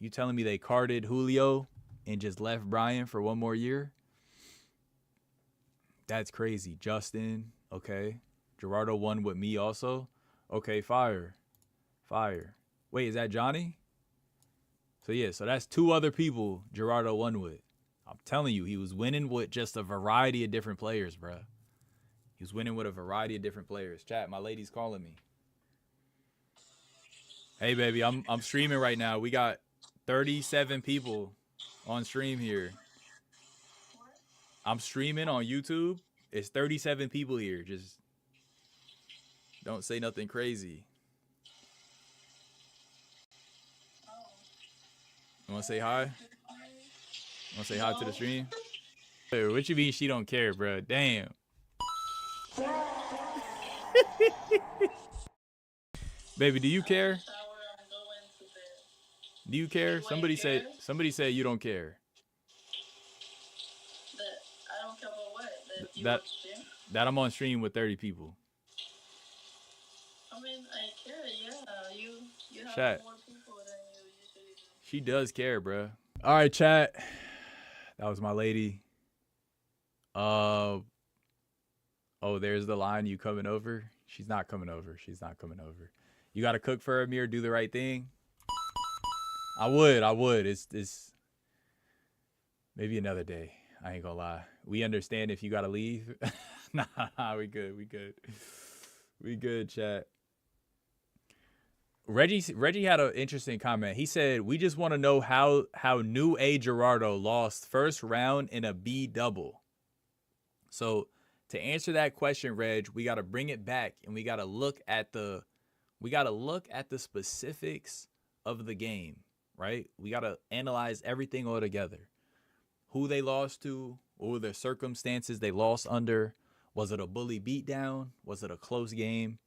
You telling me they carded Julio and just left Brian for one more year? That's crazy. Justin. Okay. Gerardo won with me also. Okay, fire. Wait, is that Johnny? So that's 2 other people Gerardo won with. I'm telling you, he was winning with just a variety of different players, bro. He was winning with a variety of different players. Chat, my lady's calling me. Hey, baby, I'm streaming right now. We got 37 people on stream here. I'm streaming on YouTube. It's 37 people here. Just don't say nothing crazy. You want to say hi? Want to say hi to the stream? Hey, what you mean she don't care, bro? Damn. Baby, do you care? Do you care? Do I Somebody care? say you don't care. That I don't care about what? That you That watch stream? that I'm on stream with 30 people. I mean, I care. Yeah, you have Chat. more people than you usually do. She does care, bruh. All right, chat. That was my lady. Oh, there's the line. You coming over? She's not coming over. She's not coming over. You got to cook for her, Amir. Do the right thing. I would. It's maybe another day. I ain't gonna lie. We understand if you gotta leave. Nah, we good, chat. Reggie had an interesting comment. He said, "We just want to know how New A Gerardo lost first round in a B double." So to answer that question, Reg, we got to bring it back and we got to look at the specifics of the game, right? We got to analyze everything all together. Who they lost to, what were the circumstances they lost under? Was it a bully beatdown? Was it a close game?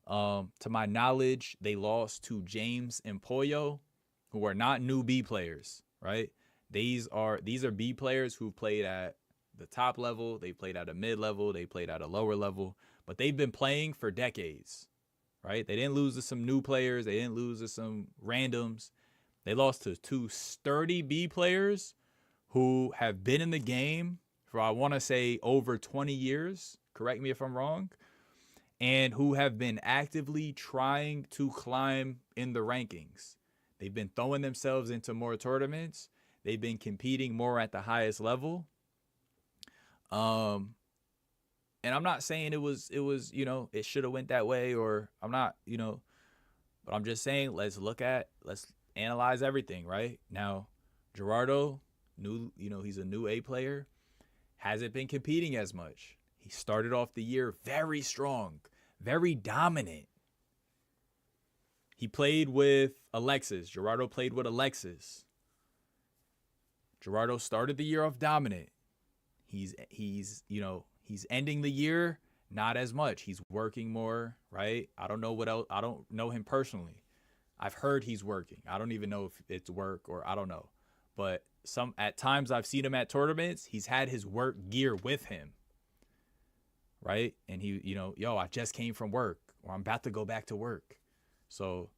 To my knowledge, they lost to James and Pollo, who are not new B players, right? These are B players who played at the top level, they played at a mid level, they played at a lower level, but they've been playing for decades, right? They didn't lose to some new players, they didn't lose to some randoms. They lost to two sturdy B players who have been in the game for, I want to say, over 20 years. Correct me if I'm wrong. And who have been actively trying to climb in the rankings. They've been throwing themselves into more tournaments. They've been competing more at the highest level. And I'm not saying it was, it should have went that way, or I'm not, but I'm just saying, let's analyze everything, right? Now, Gerardo, he's a new A player, hasn't been competing as much. He started off the year very strong, very dominant. He played with Alexis. Gerardo played with Alexis. Gerardo started the year off dominant. He's ending the year not as much. He's working more, right? I don't know what else. I don't know him personally. I've heard he's working. I don't even know if it's work or I don't know. But at times I've seen him at tournaments, he's had his work gear with him. Right? And he, I just came from work, or I'm about to go back to work. So,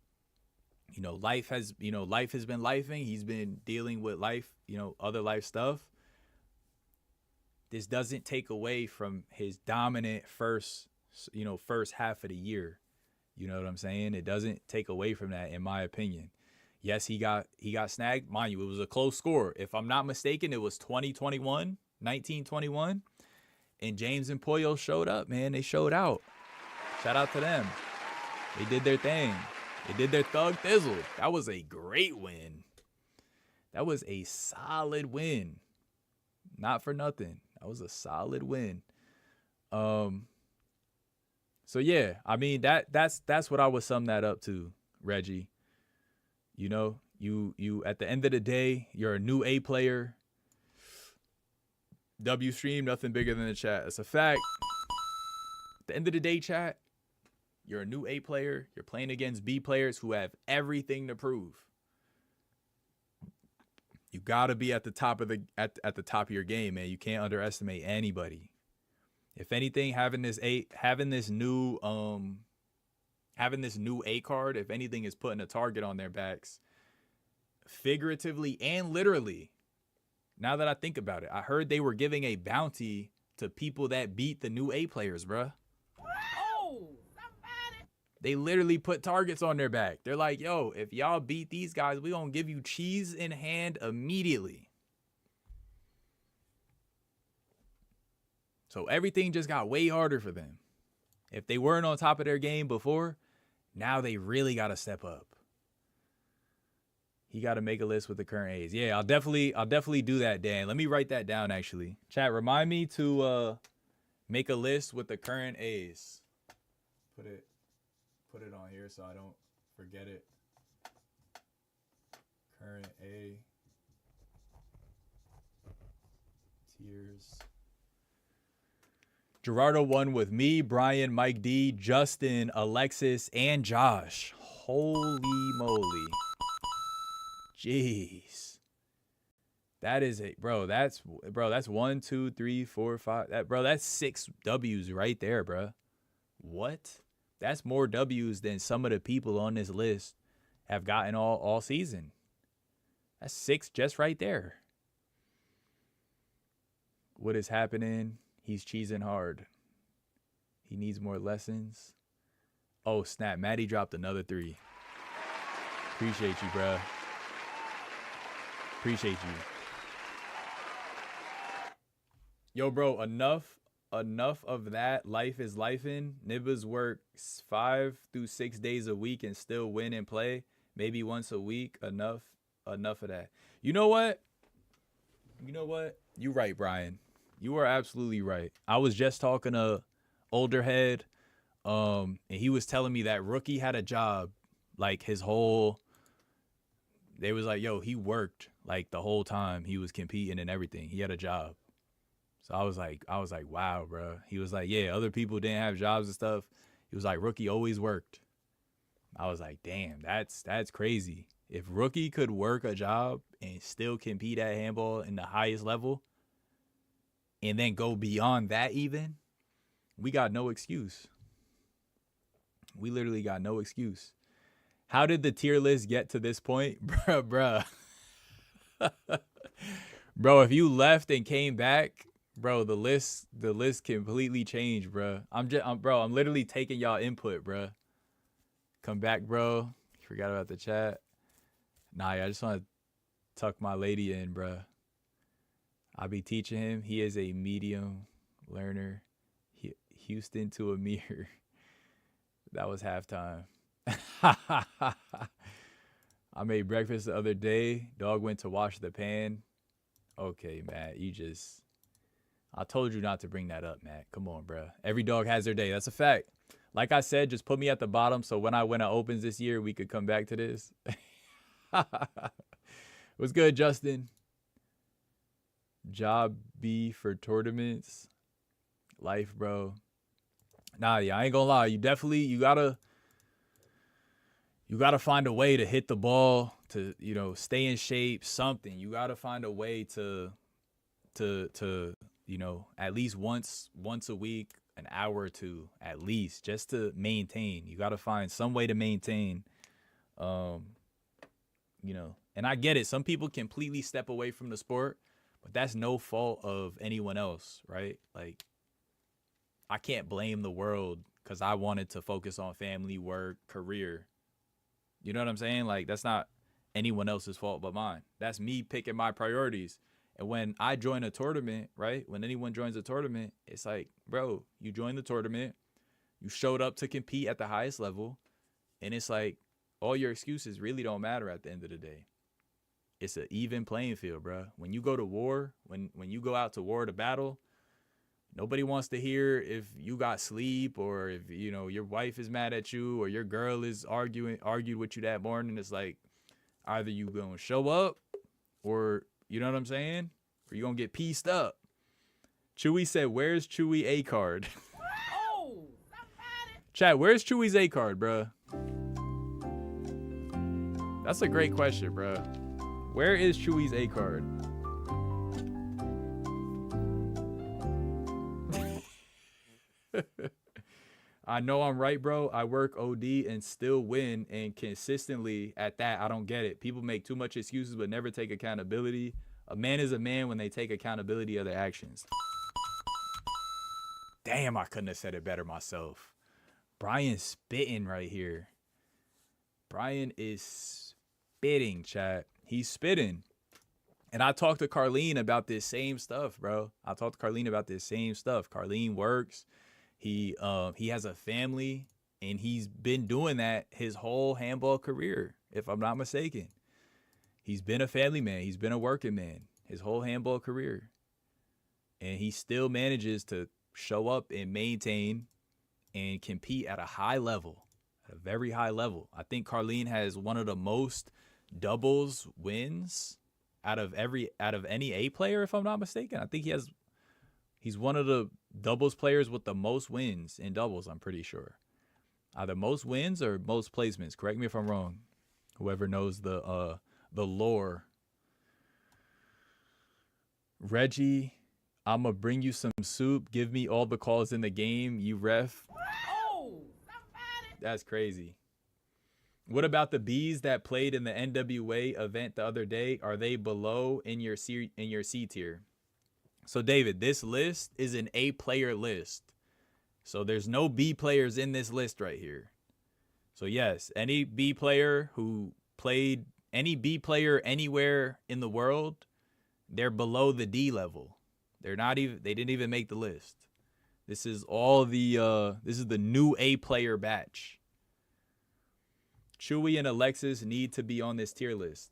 life has been lifing. He's been dealing with life, other life stuff. This doesn't take away from his dominant first half of the year. You know what I'm saying? It doesn't take away from that, in my opinion. Yes, he got snagged. Mind you, it was a close score. If I'm not mistaken, it was 19-21. And James and Pollo showed up, man. They showed out. Shout out to them. They did their thing. They did their thug thizzle. That was a great win. That was a solid win. Not for nothing. That was a solid win. So yeah, I mean that's what I would sum that up to, Reggie. You at the end of the day, you're a new A player. W stream, nothing bigger than the chat. It's a fact. At the end of the day, chat, you're a new A player. You're playing against B players who have everything to prove. You gotta be at the top of at the top of your game, man. You can't underestimate anybody. If anything, having this new A card, if anything, is putting a target on their backs, figuratively and literally. Now that I think about it, I heard they were giving a bounty to people that beat the new A players, bruh. Oh, somebody. They literally put targets on their back. They're like, yo, if y'all beat these guys, we gonna give you cheese in hand immediately. So everything just got way harder for them. If they weren't on top of their game before, now they really got to step up. He got to make a list with the current A's. Yeah, I'll definitely do that, Dan. Let me write that down, actually. Chat, remind me to make a list with the current A's. Put it on here so I don't forget it. Current A tiers. Gerardo won with me, Brian, Mike D, Justin, Alexis, and Josh. Holy moly. Jeez. That is it, bro. That's 1, 2, 3, 4, 5. That's 6 W's right there, bro. What? That's more W's than some of the people on this list have gotten all season. That's 6 just right there. What is happening? He's cheesing hard. He needs more lessons. Oh, snap. Maddie dropped another 3. Appreciate you, bro. Appreciate you. Yo, bro, enough of that. Life is lifing. Nibas works 5 through 6 days a week and still win and play. Maybe once a week. Enough of that. You know what? You right, Brian. You are absolutely right. I was just talking to older head, and he was telling me that Rookie had a job, like his whole. They was like, yo, he worked like the whole time he was competing and everything. He had a job. So I was like, wow, bro. He was like, yeah, other people didn't have jobs and stuff. He was like, Rookie always worked. I was like, damn, that's crazy. If Rookie could work a job and still compete at handball in the highest level and then go beyond that even, we got no excuse. We literally got no excuse. How did the tier list get to this point? Bruh. Bro, if you left and came back, bro, the list completely changed, bro. I'm literally taking y'all input, bro. Come back, bro. Forgot about the chat. Nah, I just want to tuck my lady in, bro. I'll be teaching him. He is a medium learner. Houston to Amir. That was halftime. I made breakfast the other day. Dog went to wash the pan. Okay, Matt, I told you not to bring that up, Matt. Come on, bro. Every dog has their day. That's a fact. Like I said, just put me at the bottom so when I win at Opens this year, we could come back to this. What's good, Justin? Job B for tournaments. Life, bro. Nah, yeah, I ain't gonna lie. You gotta find a way to hit the ball, to, stay in shape, something. You gotta find a way to at least once a week, an hour or two, at least, just to maintain. You gotta find some way to maintain. And I get it. Some people completely step away from the sport, but that's no fault of anyone else, right? Like, I can't blame the world because I wanted to focus on family, work, career. You know what I'm saying? Like, that's not anyone else's fault but mine. That's me picking my priorities. And when I join a tournament, right? When anyone joins a tournament, it's like, bro, you joined the tournament. You showed up to compete at the highest level. And it's like, all your excuses really don't matter at the end of the day. It's an even playing field, bro. When you go to war, when you go out to war to battle, nobody wants to hear if you got sleep or if, your wife is mad at you or your girl is argued with you that morning. It's like, either you going to show up or, you know what I'm saying? Or you going to get pieced up. Chewy said, where's Chewy A card? Oh, somebody. Chat, where's Chewy's A card, bro? That's a great question, bro. Where is Chewy's A card? I know I'm right, bro. I work OD and still win, and consistently at that. I don't get it. People make too much excuses but never take accountability. A man is a man when they take accountability of their actions. Damn, I couldn't have said it better myself. Brian's spitting right here. Brian is spitting, chat. He's spitting. And I talked to Carlene about this same stuff, bro. Carlene works. He has a family, and he's been doing that his whole handball career, if I'm not mistaken. He's been a family man. He's been a working man his whole handball career. And he still manages to show up and maintain and compete at a high level, at a very high level. I think Carlene has one of the most doubles wins out of any A player, if I'm not mistaken. I think he's one of the doubles players with the most wins in doubles, I'm pretty sure. Either most wins or most placements. Correct me if I'm wrong. Whoever knows the the lore. Reggie, I'ma bring you some soup. Give me all the calls in the game, you ref. Oh, somebody. That's crazy. What about the Bees that played in the NWA event the other day? Are they below in your C tier? So David, this list is an A player list. So there's no B players in this list right here. So yes, any B player who played, any B player anywhere in the world, they're below the D level. They're not even, they didn't even make the list. This is all the this is the new A player batch. Chewy and Alexis need to be on this tier list.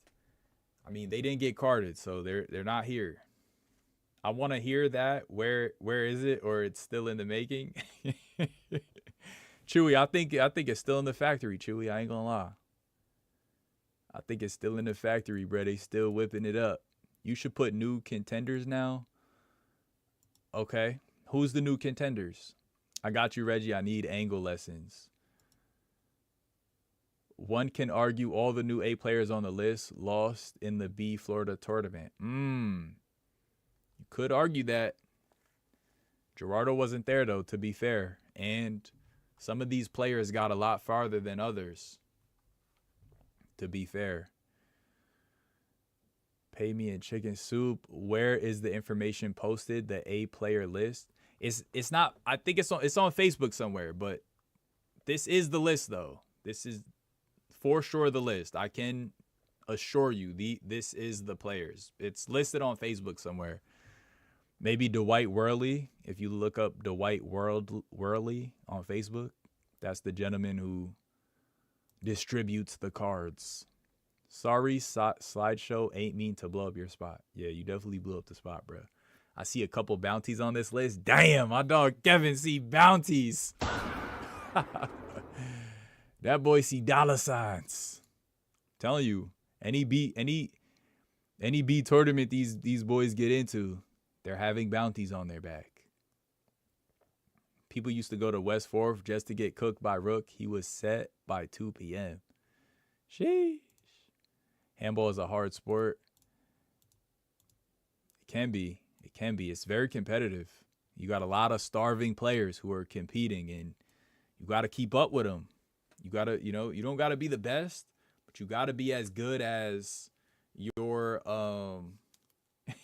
I mean, they didn't get carded, so they're not here. I want to hear that. Where is it, or it's still in the making? Chewy, I think it's still in the factory. Chewy, I ain't gonna lie. I think it's still in the factory, bro. They still whipping it up. You should put new contenders now. Okay, who's the new contenders? I got you, Reggie. I need angle lessons. One can argue all the new A players on the list lost in the B Florida tournament. You could argue that. Gerardo wasn't there, though, to be fair. And some of these players got a lot farther than others, to be fair. Pay me in chicken soup. Where is the information posted? The A player list. It's not. I think it's on Facebook somewhere. But this is the list, though. This is for sure the list. I can assure you this is the players. It's listed on Facebook somewhere. Maybe Dwight Worley. If you look up Dwight Worley on Facebook, that's the gentleman who distributes the cards. Sorry, slideshow ain't mean to blow up your spot. Yeah, you definitely blew up the spot, bro. I see a couple bounties on this list. Damn, my dog Kevin see bounties. That boy see dollar signs. I'm telling you, any B tournament these boys get into, they're having bounties on their back. People used to go to West 4th just to get cooked by Rook. He was set by 2 p.m. Sheesh. Handball is a hard sport. It can be. It can be. It's very competitive. You got a lot of starving players who are competing, and you got to keep up with them. You got to, you don't got to be the best, but you got to be as good as your,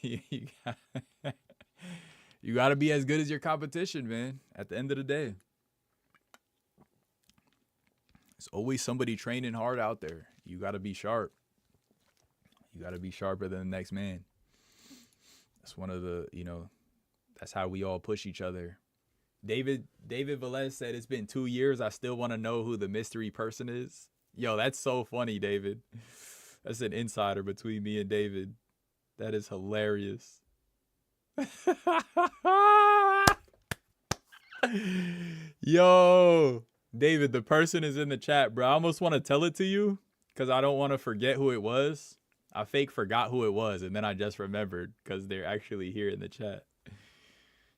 you got to be as good as your competition, man, at the end of the day. There's always somebody training hard out there. You got to be sharp. You got to be sharper than the next man. That's one of the, that's how we all push each other. David Velez said, it's been 2 years. I still want to know who the mystery person is. Yo, that's so funny, David. That's an insider between me and David. That is hilarious. Yo, David, the person is in the chat, bro. I almost want to tell it to you because I don't want to forget who it was. I fake forgot who it was, and then I just remembered because they're actually here in the chat.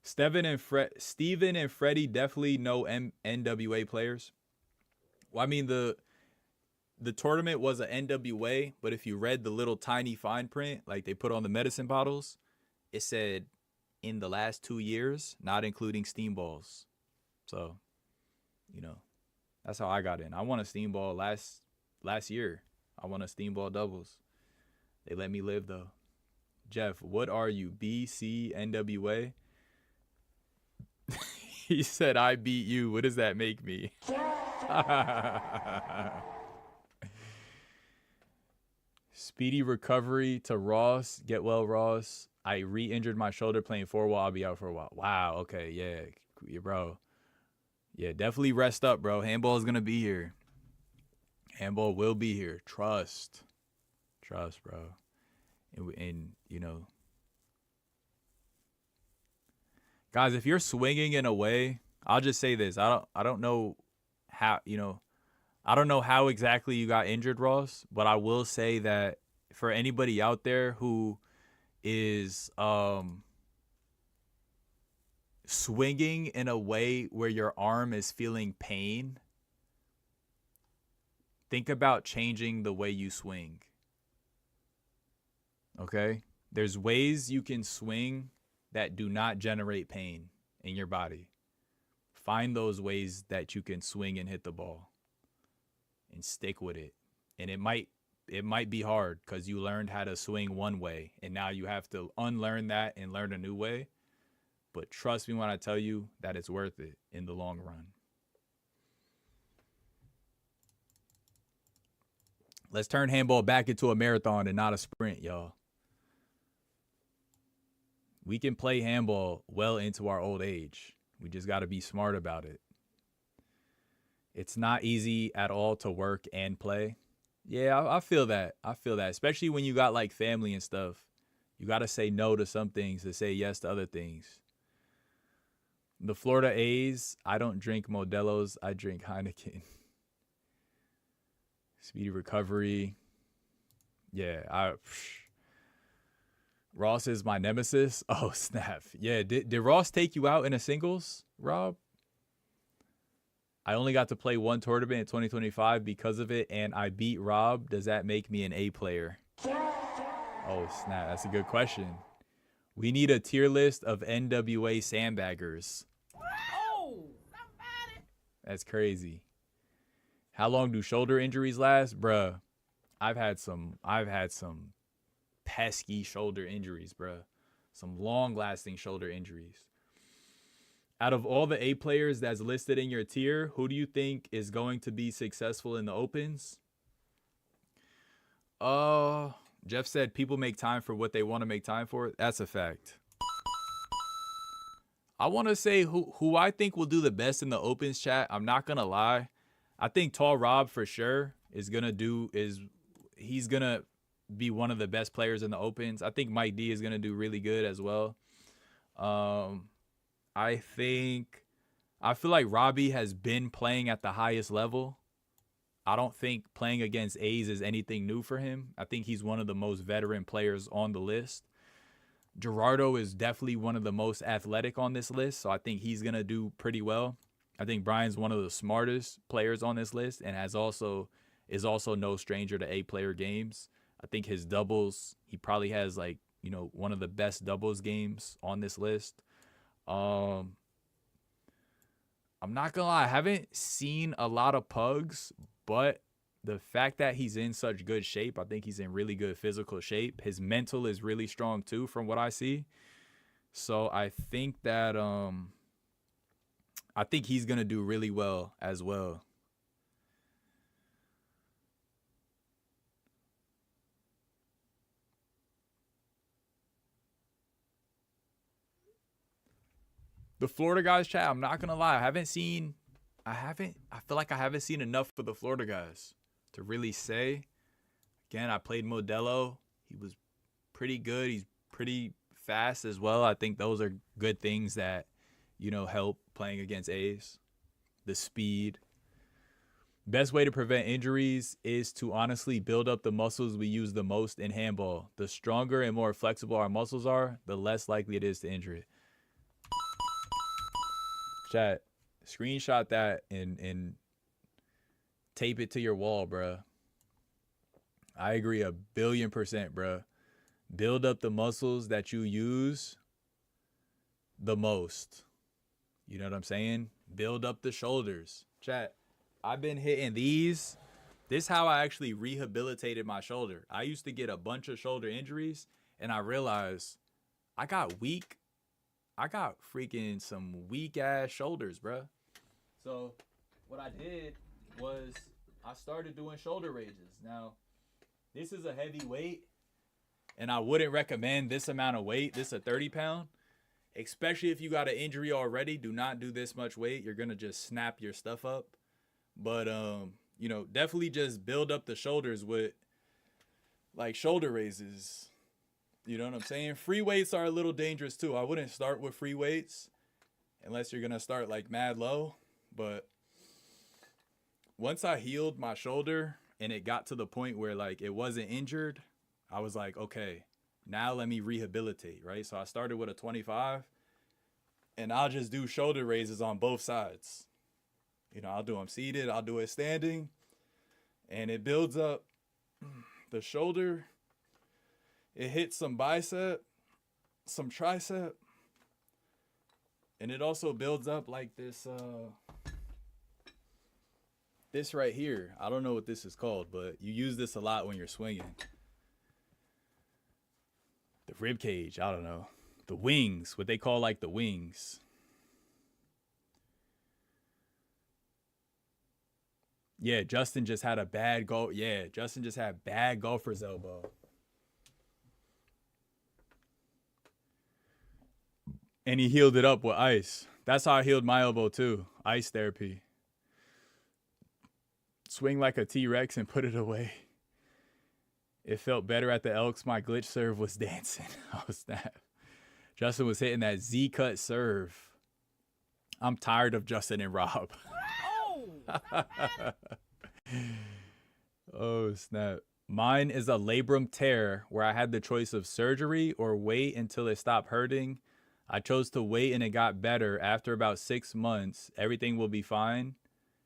Steven and Freddie definitely know NWA players. Well, I mean, the tournament was an NWA, but if you read the little tiny fine print, like they put on the medicine bottles, it said in the last 2 years, not including steam balls. So, that's how I got in. I won a steam ball last year. I won a steam ball doubles. They let me live, though. Jeff, what are you, B, C, NWA? He said, I beat you. What does that make me? Speedy recovery to Ross. Get well, Ross. I re-injured my shoulder playing 4-wall. I'll be out for a while. Wow. Okay. Yeah, bro. Yeah, definitely rest up, bro. Handball is going to be here. Handball will be here. Trust, bro. And guys, if you're swinging in a way, I'll just say this. I don't know how, I don't know how exactly you got injured, Ross, but I will say that for anybody out there who is swinging in a way where your arm is feeling pain, think about changing the way you swing. Okay? There's ways you can swing that do not generate pain in your body. Find those ways that you can swing and hit the ball and stick with it. And it might be hard because you learned how to swing one way and now you have to unlearn that and learn a new way. But trust me when I tell you that it's worth it in the long run. Let's turn handball back into a marathon and not a sprint, y'all. We can play handball well into our old age. We just got to be smart about it. It's not easy at all to work and play. Yeah, I feel that. I feel that. Especially when you got like family and stuff. You got to say no to some things to say yes to other things. The Florida A's, I don't drink Modelo's. I drink Heineken. Speedy recovery. Yeah, Ross is my nemesis. Oh, snap. Yeah, did Ross take you out in a singles, Rob? I only got to play one tournament in 2025 because of it, and I beat Rob. Does that make me an A player? Oh, snap. That's a good question. We need a tier list of NWA sandbaggers. Oh, somebody. That's crazy. How long do shoulder injuries last? Bruh, I've had some pesky shoulder injuries, bruh. Some long-lasting shoulder injuries. Out of all the A players that's listed in your tier, who do you think is going to be successful in the Opens? Jeff said people make time for what they want to make time for. That's a fact. I want to say who I think will do the best in the Opens, chat. I'm not going to lie. I think Tall Rob for sure he's going to be one of the best players in the Opens. I think Mike D is going to do really good as well. I feel like Robbie has been playing at the highest level. I don't think playing against A's is anything new for him. I think he's one of the most veteran players on the list. Gerardo is definitely one of the most athletic on this list, so I think he's going to do pretty well. I think Brian's one of the smartest players on this list and is also no stranger to A-player games. I think his doubles, he probably has one of the best doubles games on this list. I'm not gonna lie, I haven't seen a lot of pugs, but the fact that he's in such good shape, I think he's in really good physical shape. His mental is really strong too, from what I see. So I think that I think he's gonna do really well as well. The Florida guys, chat, I'm not gonna lie, I feel like I haven't seen enough for the Florida guys to really say. Again, I played Modelo. He was pretty good. He's pretty fast as well. I think those are good things that, help playing against A's. The speed. Best way to prevent injuries is to honestly build up the muscles we use the most in handball. The stronger and more flexible our muscles are, the less likely it is to injure it. Chat, screenshot that and tape it to your wall, bruh. I agree 1,000,000,000%, bruh. Build up the muscles that you use the most. You know what I'm saying? Build up the shoulders. Chat, I've been hitting these. This is how I actually rehabilitated my shoulder. I used to get a bunch of shoulder injuries, and I realized I got freaking some weak-ass shoulders, bruh. So what I did was I started doing shoulder raises. Now, this is a heavy weight, and I wouldn't recommend this amount of weight. This is a 30-pound. Especially if you got an injury already, do not do this much weight. You're going to just snap your stuff up. But, definitely just build up the shoulders with, shoulder raises. You know what I'm saying? Free weights are a little dangerous, too. I wouldn't start with free weights unless you're going to start, mad low. But once I healed my shoulder and it got to the point where, it wasn't injured, I was like, okay, now let me rehabilitate, right? So I started with a 25, and I'll just do shoulder raises on both sides. I'll do them seated, I'll do it standing, and it builds up the shoulder. It hits some bicep, some tricep, and it also builds up like this right here. I don't know what this is called, but you use this a lot when you're swinging. The rib cage, I don't know. The wings, what they call like the wings. Yeah, Justin just had a bad golf. Yeah, Justin just had bad golfer's elbow. And he healed it up with ice. That's how I healed my elbow too. Ice therapy. Swing like a T-Rex and put it away. It felt better at the Elks. My glitch serve was dancing. Oh, snap. Justin was hitting that Z-cut serve. I'm tired of Justin and Rob. Oh, snap. Mine is a labrum tear where I had the choice of surgery or wait until it stopped hurting. I chose to wait and it got better. After about 6 months, everything will be fine.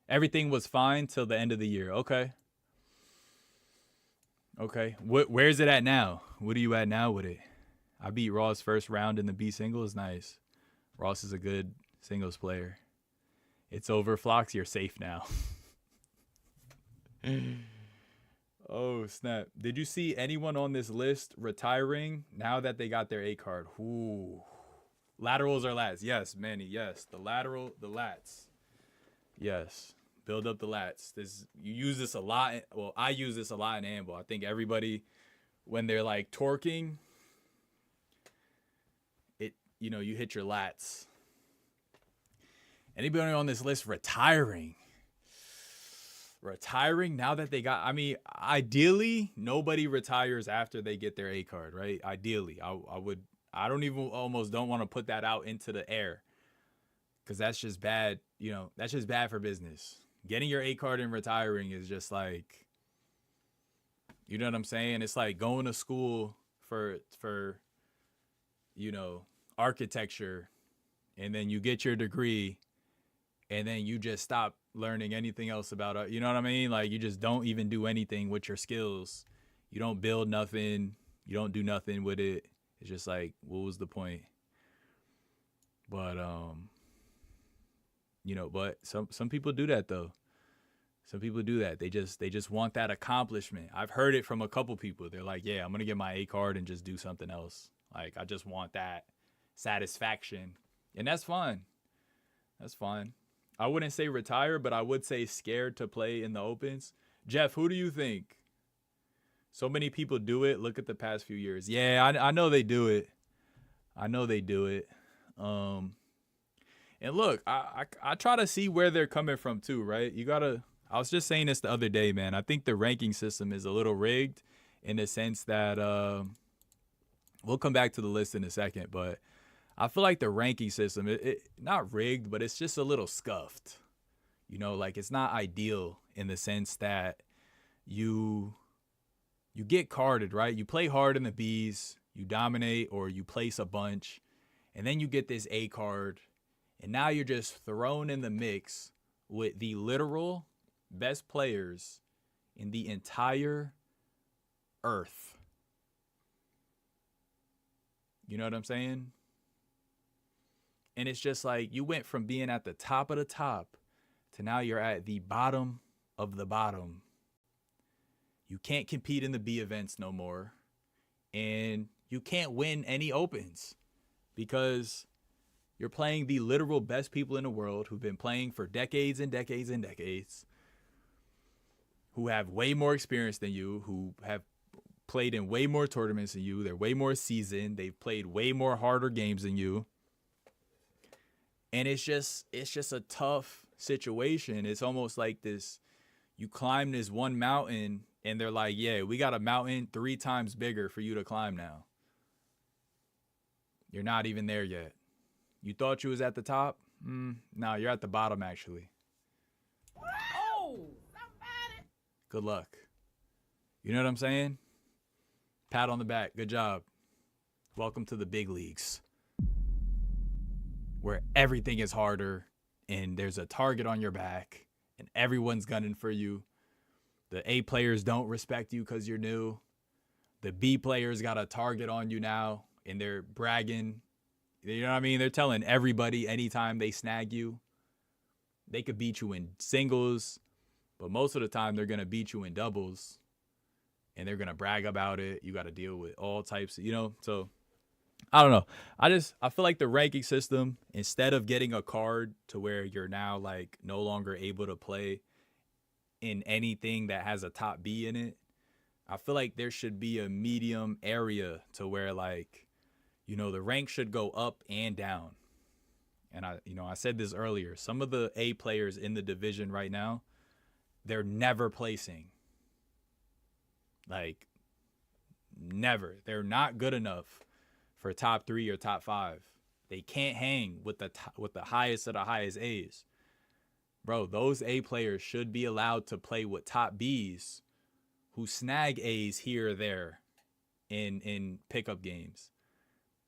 Everything was fine till the end of the year. Okay. Okay. Where's it at now? What are you at now with it? I beat Ross first round in the B singles. Nice. Ross is a good singles player. It's over, Flox. You're safe now. Oh, snap. Did you see anyone on this list retiring now that they got their A card? Ooh. Laterals or lats? Yes, Manny. Yes. The lats. Yes. Build up the lats. You use this a lot. Well, I use this a lot in handball. I think everybody, when they're like torquing, you hit your lats. Anybody on this list retiring now that they got, ideally nobody retires after they get their A card, right? Ideally, I don't want to put that out into the air because that's just bad. That's just bad for business. Getting your A card and retiring is just like, you know what I'm saying? It's like going to school for architecture, and then you get your degree, and then you just stop learning anything else about it. You know what I mean? Like, you just don't even do anything with your skills. You don't build nothing. You don't do nothing with it. It's just like, what was the point? But, but some people do that though. Some people do that. They just want that accomplishment. I've heard it from a couple people. They're like, yeah, I'm going to get my A card and just do something else. Like, I just want that satisfaction. And that's fine. That's fine. I wouldn't say retire, but I would say scared to play in the opens. Jeff, who do you think? So many people do it. Look at the past few years. Yeah, I know they do it. And look, I try to see where they're coming from too, right? I was just saying this the other day, man. I think the ranking system is a little rigged in the sense that we'll come back to the list in a second, but I feel like the ranking system, it not rigged, but it's just a little scuffed. Like, it's not ideal in the sense that you get carded, right? You play hard in the Bs, you dominate, or you place a bunch, and then you get this A card, and now you're just thrown in the mix with the literal best players in the entire earth. You know what I'm saying? And it's just like, you went from being at the top of the top to now you're at the bottom of the bottom. You can't compete in the B events no more. And you can't win any opens because you're playing the literal best people in the world who've been playing for decades and decades and decades, who have way more experience than you, who have played in way more tournaments than you. They're way more seasoned. They've played way more harder games than you. And it's just a tough situation. It's almost like this, you climb this one mountain and they're like, yeah, we got a mountain 3 times bigger for you to climb now. You're not even there yet. You thought you was at the top? No, you're at the bottom actually. Oh, somebody. Good luck. You know what I'm saying? Pat on the back. Good job. Welcome to the big leagues, where everything is harder and there's a target on your back and everyone's gunning for you. The A players don't respect you because you're new. The B players got a target on you now, and they're bragging. You know what I mean? They're telling everybody anytime they snag you, they could beat you in singles, but most of the time they're going to beat you in doubles, and they're going to brag about it. You got to deal with all types, so I don't know. I feel like the ranking system, instead of getting a card to where you're now like no longer able to play in anything that has a top B in it, I feel like there should be a medium area to where like, the rank should go up and down. And I said this earlier, some of the A players in the division right now, they're never placing. Like, never. They're not good enough for top 3 or top 5. They can't hang with the highest of the highest A's. Bro, those A players should be allowed to play with top B's who snag A's here or there in pickup games.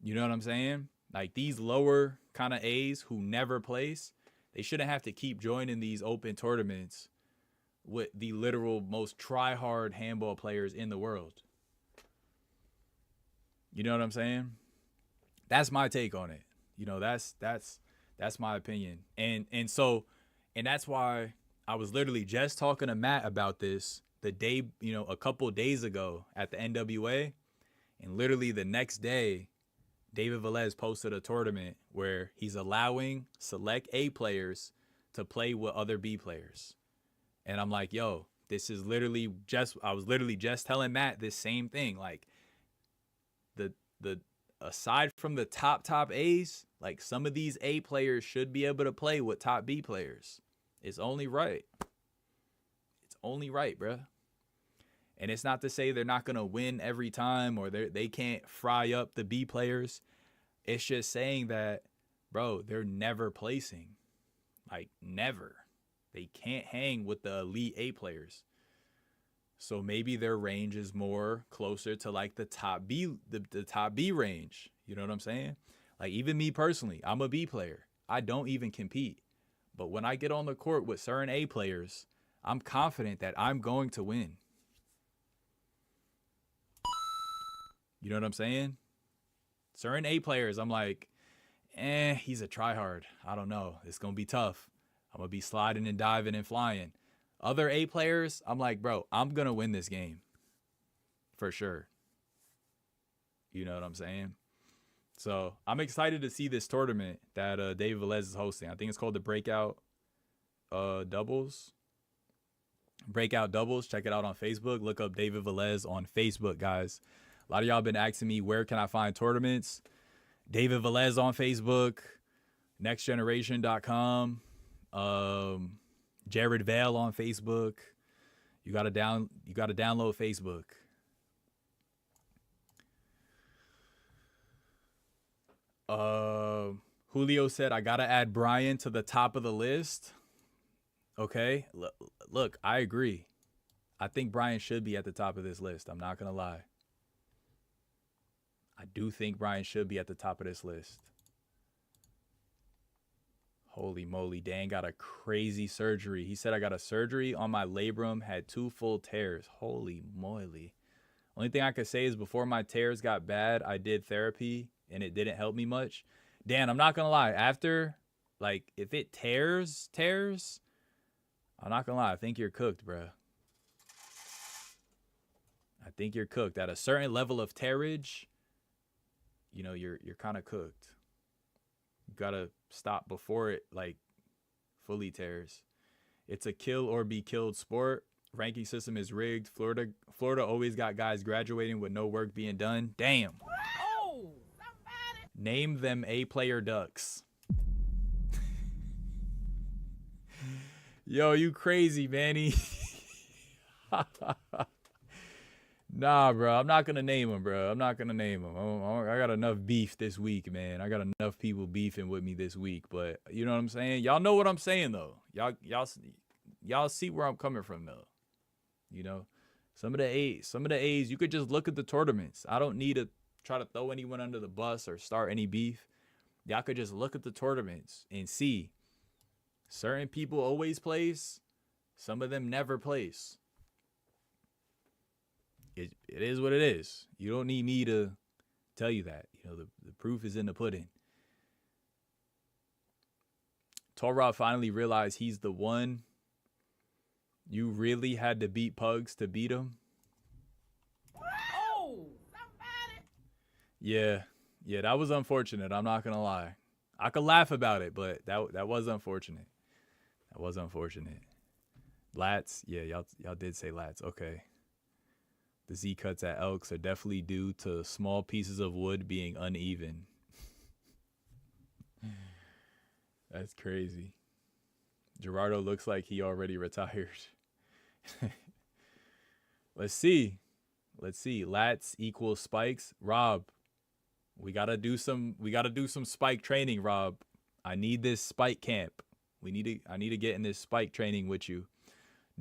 You know what I'm saying? Like these lower kind of A's who never place, they shouldn't have to keep joining these open tournaments with the literal most try-hard handball players in the world. You know what I'm saying? That's my take on it. That's my opinion. And that's why I was literally just talking to Matt about this the day, a couple days ago at the NWA, and literally the next day, David Velez posted a tournament where he's allowing select A players to play with other B players. And I'm like, yo, this is literally I was literally just telling Matt this same thing. Like the aside from the top A's, like some of these A players should be able to play with top B players. It's only right. It's only right, bruh. And it's not to say they're not going to win every time or they can't fry up the B players. It's just saying that, bro, they're never placing. Like, never. They can't hang with the elite A players. So maybe their range is more closer to like the top B, the top B range. You know what I'm saying? Like, even me personally, I'm a B player. I don't even compete. But when I get on the court with certain A players, I'm confident that I'm going to win. You know what I'm saying? Certain A players, I'm like, he's a tryhard. I don't know. It's going to be tough. I'm going to be sliding and diving and flying. Other A players, I'm like, bro, I'm going to win this game. For sure. You know what I'm saying? So I'm excited to see this tournament that David Velez is hosting. I think it's called the Breakout Doubles. Breakout Doubles. Check it out on Facebook. Look up David Velez on Facebook, guys. A lot of y'all been asking me, where can I find tournaments? David Velez on Facebook, nextgeneration.com, Jared Vale on Facebook. You gotta download Facebook. Julio said, I gotta add Brian to the top of the list. Okay, look, I agree. I think Brian should be at the top of this list. I'm not gonna lie. I do think Brian should be at the top of this list. Holy moly, Dan got a crazy surgery. He said, I got a surgery on my labrum, had 2 full tears. Holy moly. Only thing I could say is before my tears got bad, I did therapy and it didn't help me much. Dan, I'm not going to lie. After, like, if it tears, I'm not going to lie. I think you're cooked, bro. I think you're cooked. At a certain level of tearage, you're kind of cooked. You gotta stop before it like fully tears. It's a kill or be killed sport. Ranking system is rigged. Florida always got guys graduating with no work being done. Damn. Oh, somebody. Name them A player ducks. Yo, you crazy, Manny. Nah, bro. I'm not going to name him, bro. I'm not going to name him. I got enough beef this week, man. I got enough people beefing with me this week. But you know what I'm saying? Y'all know what I'm saying, though. Y'all see where I'm coming from, though. Some of the A's, you could just look at the tournaments. I don't need to try to throw anyone under the bus or start any beef. Y'all could just look at the tournaments and see. Certain people always place. Some of them never place. it is what it is. You don't need me to tell you that. You know, the proof is in the pudding. Torah finally realized he's the one. You really had to beat Pugs to beat him? Oh, somebody. Yeah, that was unfortunate. I'm not gonna lie. I could laugh about it, but that was unfortunate. That was unfortunate. Lats, yeah, y'all did say lats. Okay. The Z cuts at Elks are definitely due to small pieces of wood being uneven. That's crazy. Gerardo looks like he already retired. Let's see. Lats equals spikes. Rob, we gotta do some spike training, Rob. I need this spike camp. I need to get in this spike training with you.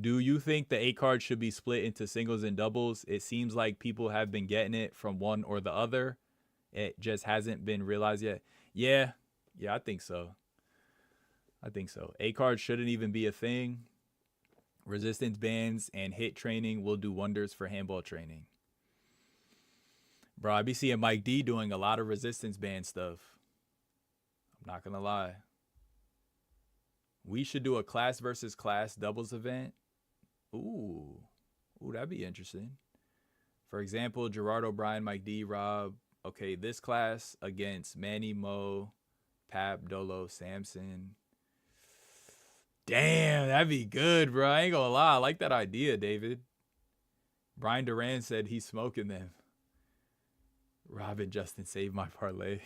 Do you think the 8 card should be split into singles and doubles? It seems like people have been getting it from one or the other. It just hasn't been realized yet. Yeah, I think so. 8 cards shouldn't even be a thing. Resistance bands and hit training will do wonders for handball training. Bro, I be seeing Mike D doing a lot of resistance band stuff. I'm not gonna lie. We should do a class versus class doubles event. Ooh, that'd be interesting. For example, Gerardo, Brian, Mike D, Rob. Okay, this class against Manny, Mo, Pap, Dolo, Samson. Damn, that'd be good, bro. I ain't gonna lie. I like that idea, David. Brian Duran said he's smoking them. Rob and Justin saved my parlay.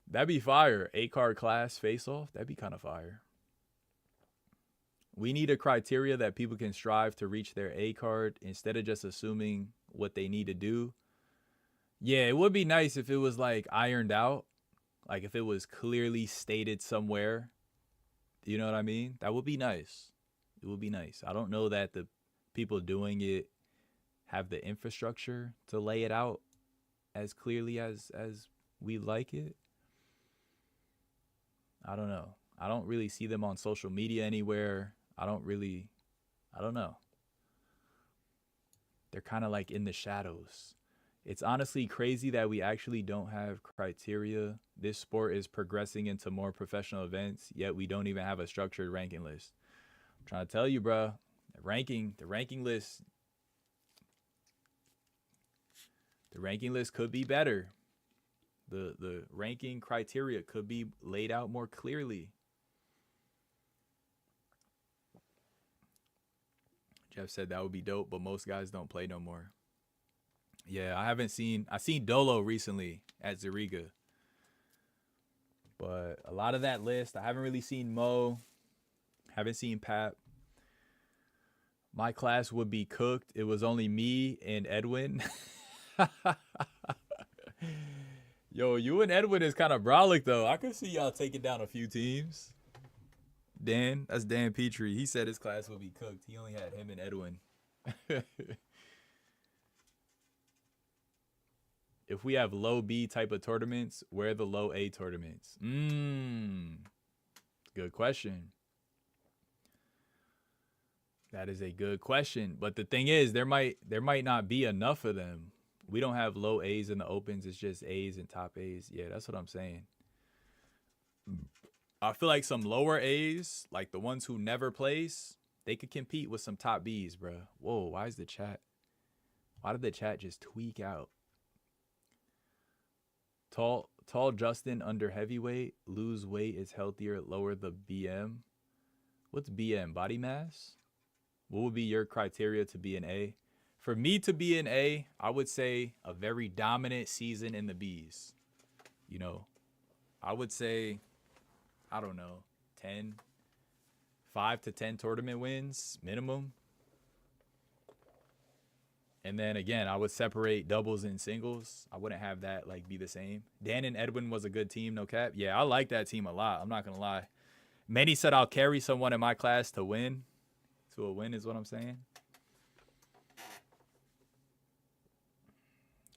That'd be fire. 8 card class face off. That'd be kind of fire. We need a criteria that people can strive to reach their A card instead of just assuming what they need to do. Yeah, it would be nice if it was like ironed out. Like if it was clearly stated somewhere. You know what I mean? That would be nice. It would be nice. I don't know that the people doing it have the infrastructure to lay it out as clearly as we like it. I don't know. I don't really see them on social media anywhere. I don't know. They're kind of like in the shadows. It's honestly crazy that we actually don't have criteria. This sport is progressing into more professional events, yet we don't even have a structured ranking list. I'm trying to tell you, bro, the ranking list could be better. The ranking criteria could be laid out more clearly. Jeff said that would be dope, but most guys don't play no more. Yeah, I seen Dolo recently at Zariga. But a lot of that list, I haven't really seen Mo. Haven't seen Pap. My class would be cooked. It was only me and Edwin. Yo, you and Edwin is kind of brolic, though. I could see y'all taking down a few teams. That's Dan Petrie. He said his class would be cooked. He only had him and Edwin. If we have low B type of tournaments, where are the low A tournaments? Good question. That is a good question. But the thing is, there might not be enough of them. We don't have low A's in the opens. It's just A's and top A's. Yeah, that's what I'm saying. I feel like some lower A's, like the ones who never place, they could compete with some top B's, bro. Whoa, why did the chat just tweak out? Tall Justin under heavyweight. Lose weight is healthier. Lower the BM. What's BM? Body mass? What would be your criteria to be an A? For me to be an A, I would say a very dominant season in the B's. You know, I would say, I don't know, 5 to 10 tournament wins minimum. And then again, I would separate doubles and singles. I wouldn't have that like be the same. Dan and Edwin was a good team, no cap. Yeah, I like that team a lot. I'm not going to lie. Manny said I'll carry someone in my class to win. To a win is what I'm saying.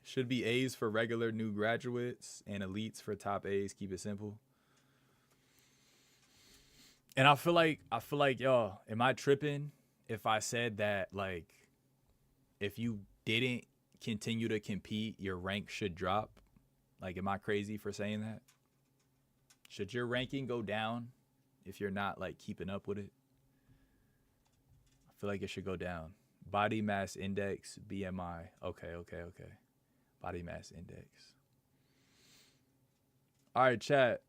Should be A's for regular new graduates and elites for top A's. Keep it simple. And I feel like, y'all, am I tripping? if I said that, like, if you didn't continue to compete, your rank should drop? Like, am I crazy for saying that? Should your ranking go down if you're not, like, keeping up with it? I feel like it should go down. Body mass index, BMI. Okay. Body mass index. All right, chat.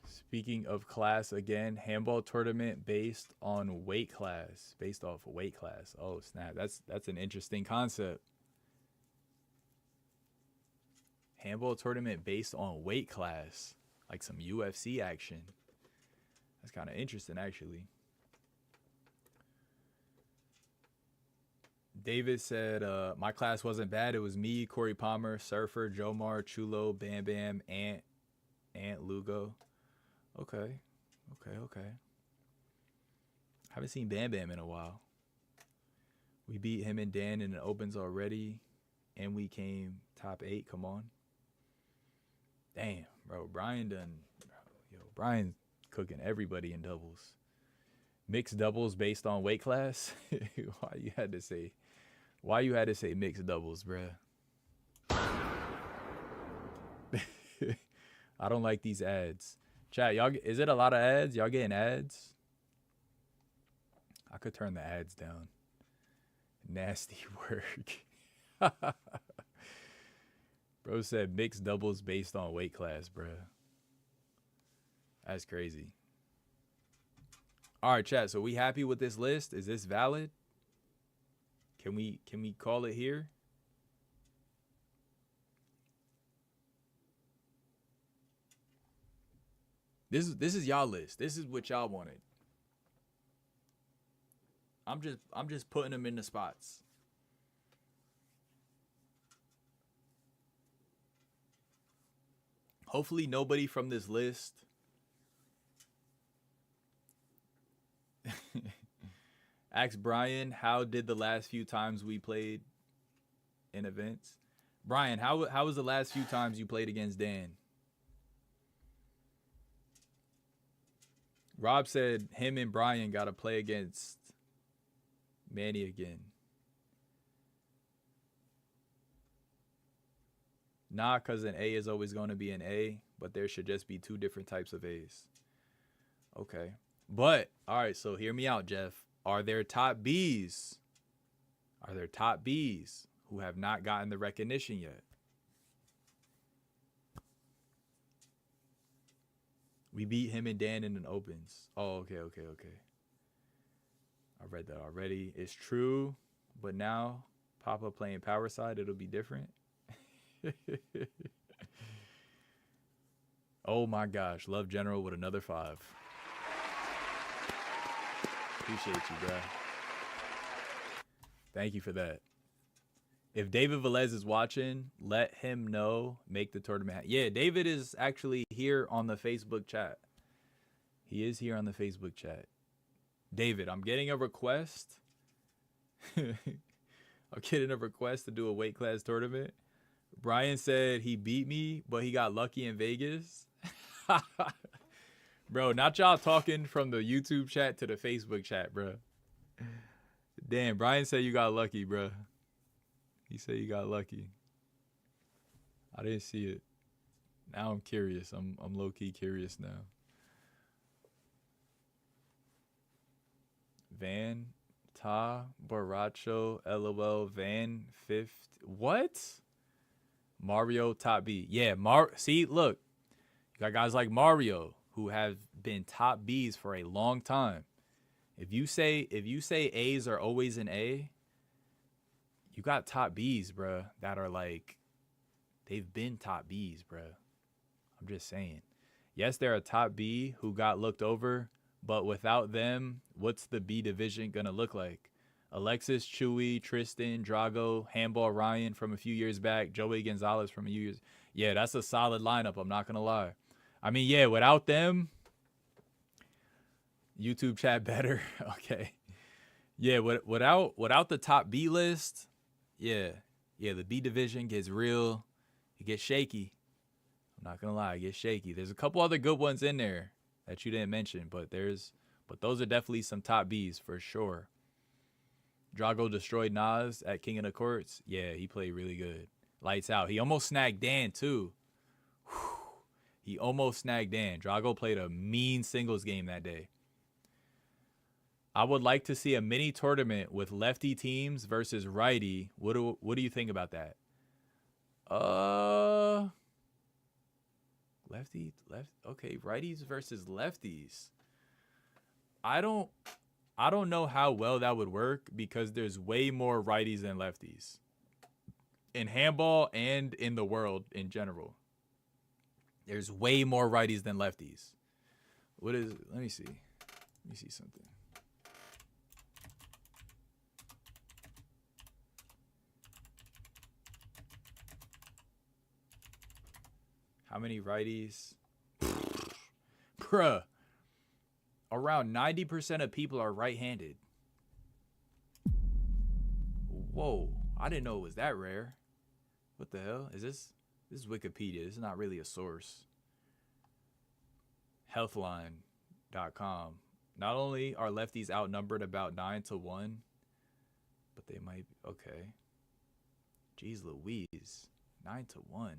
Speaking of class again, handball tournament based on weight class, based off weight class. Oh snap, that's an interesting concept. Handball tournament based on weight class, like some UFC action. That's kind of interesting, actually. David said, my class wasn't bad. It was me, Corey Palmer, Surfer, Jomar, Chulo, Bam Bam, Ant Lugo. Okay. Haven't seen Bam Bam in a while. We beat him and Dan in the opens already, and we came top 8. Come on. Damn, bro. Brian done. Brian's cooking everybody in doubles. Mixed doubles based on weight class. Why you had to say mixed doubles, bruh? I don't like these ads. Chat, y'all, is it a lot of ads? Y'all getting ads? I could turn the ads down. Nasty work. Bro said mixed doubles based on weight class, bruh. That's crazy. All right, chat. So we happy with this list? Is this valid? Can we call it here? This is y'all list. This is what y'all wanted. I'm just putting them in the spots. Hopefully nobody from this list ask Brian, how did the last few times we played in events? Brian, how was the last few times you played against Dan? Rob said him and Brian got to play against Manny again. Nah, because an A is always going to be an A, but there should just be 2 different types of A's. Okay. But, all right, so hear me out, Jeff. Are there top Bs? Are there top Bs who have not gotten the recognition yet? We beat him and Dan in an opens. Oh, okay. I read that already. It's true, but now Papa playing power side, it'll be different. Oh my gosh, Love General with another 5. Appreciate you, bro. Thank you for that. If David Velez is watching, let him know. Make the tournament. Yeah, David is actually here on the Facebook chat. He is here on the Facebook chat. David, I'm getting a request. I'm getting a request to do a weight class tournament. Brian said he beat me, but he got lucky in Vegas. Bro, not y'all talking from the YouTube chat to the Facebook chat, bro. Damn, Brian said you got lucky, bro. He said you got lucky. I didn't see it. Now I'm curious. I'm low-key curious now. Van, Ta, Baracho, LOL, Van, 50. What? Mario, top B. Yeah, see, look. You got guys like Mario who have been top Bs for a long time. If you say A's are always an A, you got top Bs, bruh, that are like, they've been top Bs, bruh. I'm just saying. Yes, they're a top B who got looked over, but without them, what's the B division going to look like? Alexis, Chewy, Tristan, Drago, Handball Ryan from a few years back, Joey Gonzalez from a few years. Yeah, that's a solid lineup. I'm not going to lie. I mean, yeah, without them, YouTube chat better. Okay. Yeah, without the top B list, yeah, the B division gets real. It gets shaky. I'm not going to lie. It gets shaky. There's a couple other good ones in there. that you didn't mention, but those are definitely some top Bs for sure. Drago destroyed Nas at King of the Courts. Yeah, he played really good. Lights out. He almost snagged Dan too. Whew. He almost snagged Dan. Drago played a mean singles game that day. I would like to see a mini tournament with lefty teams versus righty. What do you think about that? Okay, righties versus lefties. I don't know how well that would work because there's way more righties than lefties in handball and in the world in general. There's way more righties than lefties. Let me see something. How many righties? Bruh. Around 90% of people are right-handed. Whoa. I didn't know it was that rare. What the hell? This is Wikipedia. This is not really a source. Healthline.com. Not only are lefties outnumbered about 9-1, but they might be. Okay. Jeez Louise. 9-1.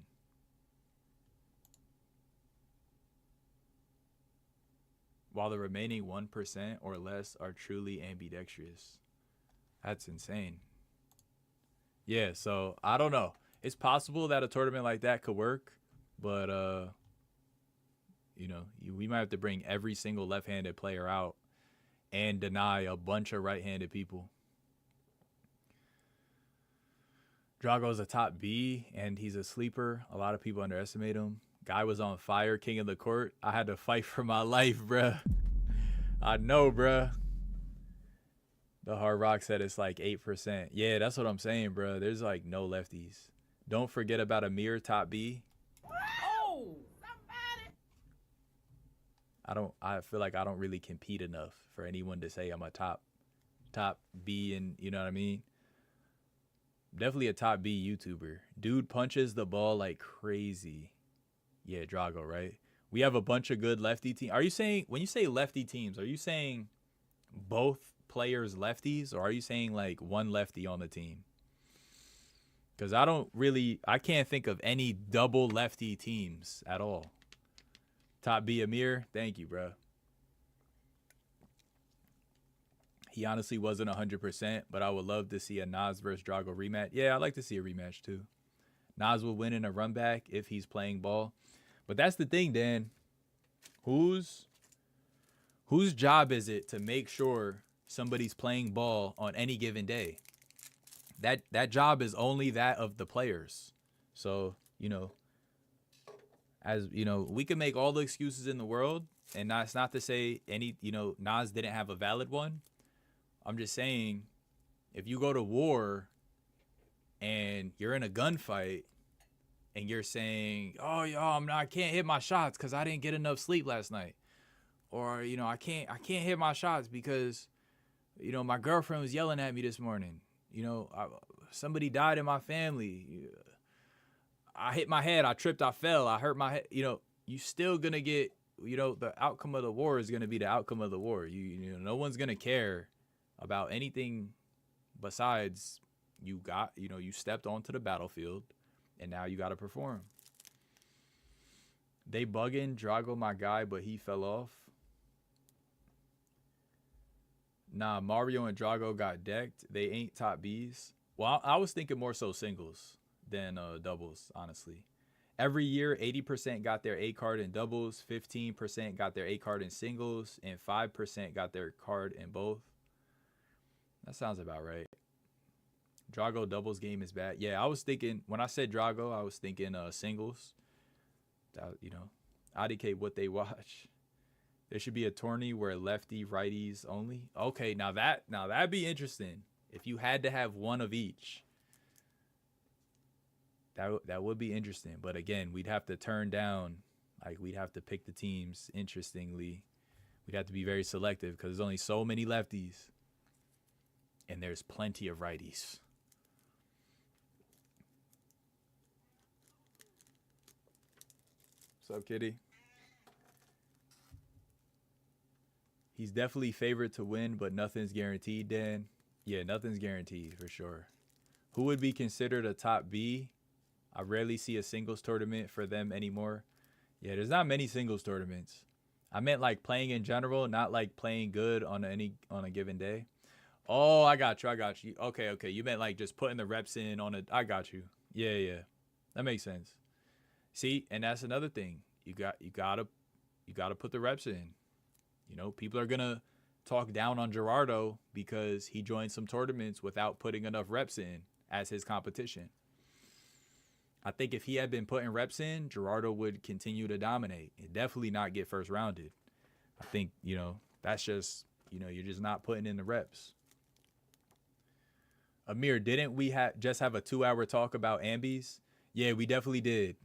While the remaining 1% or less are truly ambidextrous. That's insane. Yeah, so I don't know. It's possible that a tournament like that could work, but we might have to bring every single left-handed player out and deny a bunch of right-handed people. Drago's a top B, and he's a sleeper. A lot of people underestimate him. Guy was on fire, King of the Court. I had to fight for my life, bruh. I know, bruh. The Hard Rock said it's like 8%. Yeah, that's what I'm saying, bruh. There's like no lefties. Don't forget about Amir, top B. Oh, somebody. I feel like I don't really compete enough for anyone to say I'm a top B, and you know what I mean? Definitely a top B YouTuber. Dude punches the ball like crazy. Yeah, Drago, right? We have a bunch of good lefty teams. Are you saying, when you say lefty teams, are you saying both players lefties, or are you saying like one lefty on the team? Because I can't think of any double lefty teams at all. Top B Amir, thank you, bro. He honestly wasn't 100%, but I would love to see a Nas versus Drago rematch. Yeah, I'd like to see a rematch too. Nas will win in a run back if he's playing ball. But that's the thing, Dan. Whose job is it to make sure somebody's playing ball on any given day? That job is only that of the players. So, we can make all the excuses in the world, and that's not to say Nas didn't have a valid one. I'm just saying, if you go to war and you're in a gunfight and you're saying, oh, I can't hit my shots because I didn't get enough sleep last night. Or, I can't hit my shots because, my girlfriend was yelling at me this morning. Somebody died in my family. I hit my head. I tripped. I fell. I hurt my head. You still going to get, the outcome of the war is going to be the outcome of the war. No one's going to care about anything besides you stepped onto the battlefield. And now you got to perform. They bugging Drago, my guy, but he fell off. Nah, Mario and Drago got decked. They ain't top Bs. Well, I was thinking more so singles than doubles, honestly. Every year, 80% got their A card in doubles, 15% got their A card in singles, and 5% got their card in both. That sounds about right. Drago doubles game is bad. Yeah, I was thinking, when I said Drago, I was thinking singles. IDK what they watch. There should be a tourney where lefty, righties only. Okay, now that'd be interesting. If you had to have one of each. That would be interesting. But again, we'd have to turn down, we'd have to pick the teams interestingly. We'd have to be very selective because there's only so many lefties. And there's plenty of righties. What's up, kitty? He's definitely favored to win, but nothing's guaranteed, Dan. Yeah, nothing's guaranteed for sure. Who would be considered a top B? I rarely see a singles tournament for them anymore. Yeah, there's not many singles tournaments. I meant like playing in general, not like playing good on a given day. Oh, I got you. I got you. Okay, okay. You meant like just putting the reps in on a. I got you. Yeah, yeah. That makes sense. See, and that's another thing. You gotta put the reps in. You know, people are gonna talk down on Gerardo because he joined some tournaments without putting enough reps in as his competition. I think if he had been putting reps in, Gerardo would continue to dominate and definitely not get first rounded. I think, you know, that's just, you know, you're just not putting in the reps. Amir, didn't we just have a 2-hour talk about ambies? Yeah, we definitely did.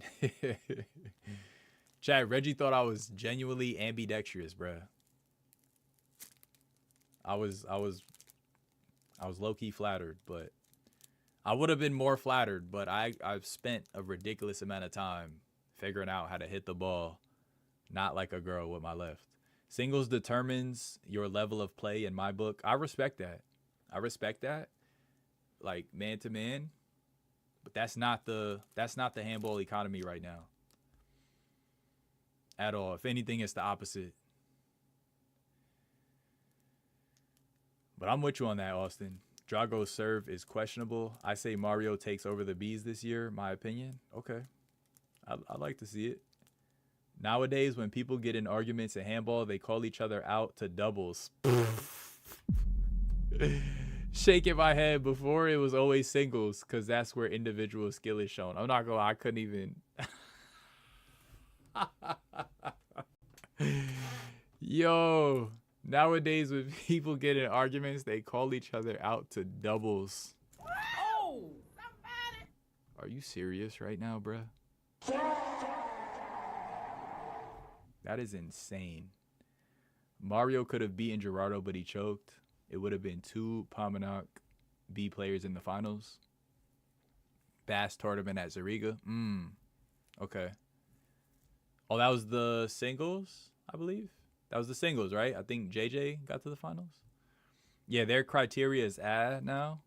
Chad, Reggie thought I was genuinely ambidextrous, bruh. I was low-key flattered, but I would have been more flattered, but I've spent a ridiculous amount of time figuring out how to hit the ball, not like a girl with my left. Singles determines your level of play in my book. I respect that. I respect that. Like man to man, but that's not the handball economy right now. At all. If anything, it's the opposite. But I'm with you on that, Austin. Drago's serve is questionable. I say Mario takes over the bees this year, my opinion. Okay. I like to see it. Nowadays, when people get in arguments in handball, they call each other out to doubles. Shaking my head. Before it was always singles because that's where individual skill is shown. I'm not gonna lie, I couldn't even. Yo, nowadays when people get in arguments, they call each other out to doubles. Oh, somebody. Are you serious right now, bruh? That is insane. Mario could have beaten Gerardo, but he choked. It would have been 2 Pamanok B players in the finals. Bass tournament at Zariga. Okay. Oh, that was the singles, I believe. That was the singles, right? I think JJ got to the finals. Yeah, their criteria is now.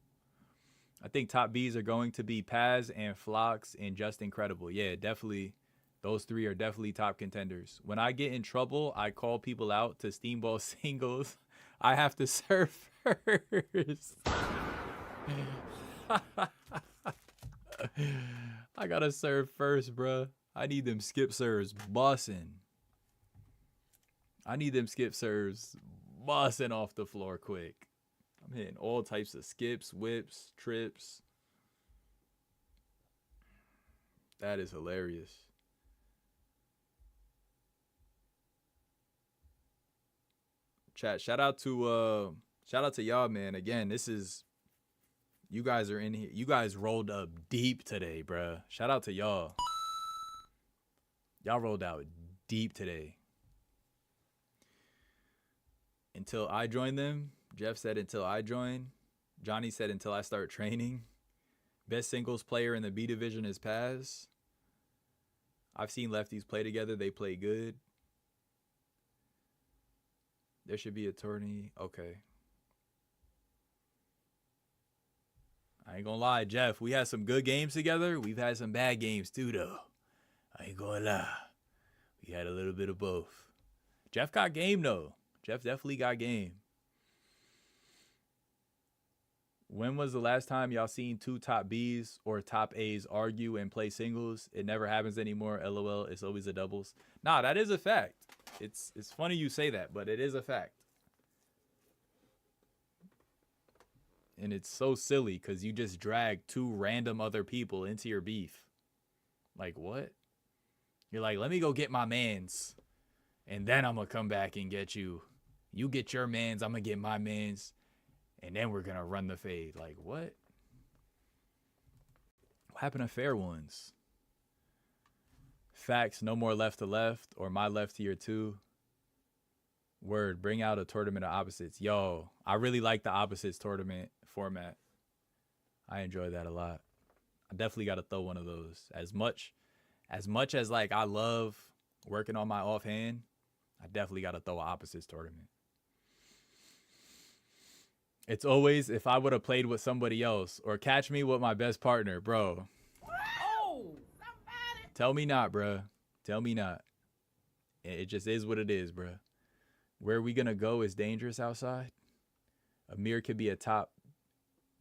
I think top Bs are going to be Paz and Flox and Just Incredible. Yeah, definitely. Those 3 are definitely top contenders. When I get in trouble, I call people out to Steamball singles. I have to serve first. I gotta serve first, bruh. I need them skip serves bussing. I need them skip serves bussing off the floor quick. I'm hitting all types of skips, whips, trips. That is hilarious. Chat, shout out to y'all, man. Again, this is, you guys are in here. You guys rolled up deep today, bruh. Shout out to y'all. Y'all rolled out deep today. Until I join them. Jeff said until I join. Johnny said until I start training. Best singles player in the B division is Paz. I've seen lefties play together. They play good. There should be a tourney. Okay. I ain't gonna lie, Jeff. We had some good games together. We've had some bad games too, though. I ain't gonna lie. We had a little bit of both. Jeff got game, though. Jeff definitely got game. When was the last time y'all seen 2 top Bs or top As argue and play singles? It never happens anymore. LOL. It's always a doubles. Nah, that is a fact. It's funny you say that, but it is a fact. And it's so silly because you just drag 2 random other people into your beef. Like, what? You're like, let me go get my mans. And then I'm going to come back and get you. You get your mans. I'm going to get my mans. And then we're going to run the fade. Like, what? What happened to fair ones? Facts, no more left to left or my left to your 2. Word, bring out a tournament of opposites. Yo, I really like the opposites tournament format. I enjoy that a lot. I definitely got to throw one of those. As much as like I love working on my offhand, I definitely got to throw an opposites tournament. It's always if I would have played with somebody else or catch me with my best partner, bro. Oh, somebody. Tell me not, bro. Tell me not. It just is what it is, bro. Where we gonna go is dangerous outside. Amir could be a top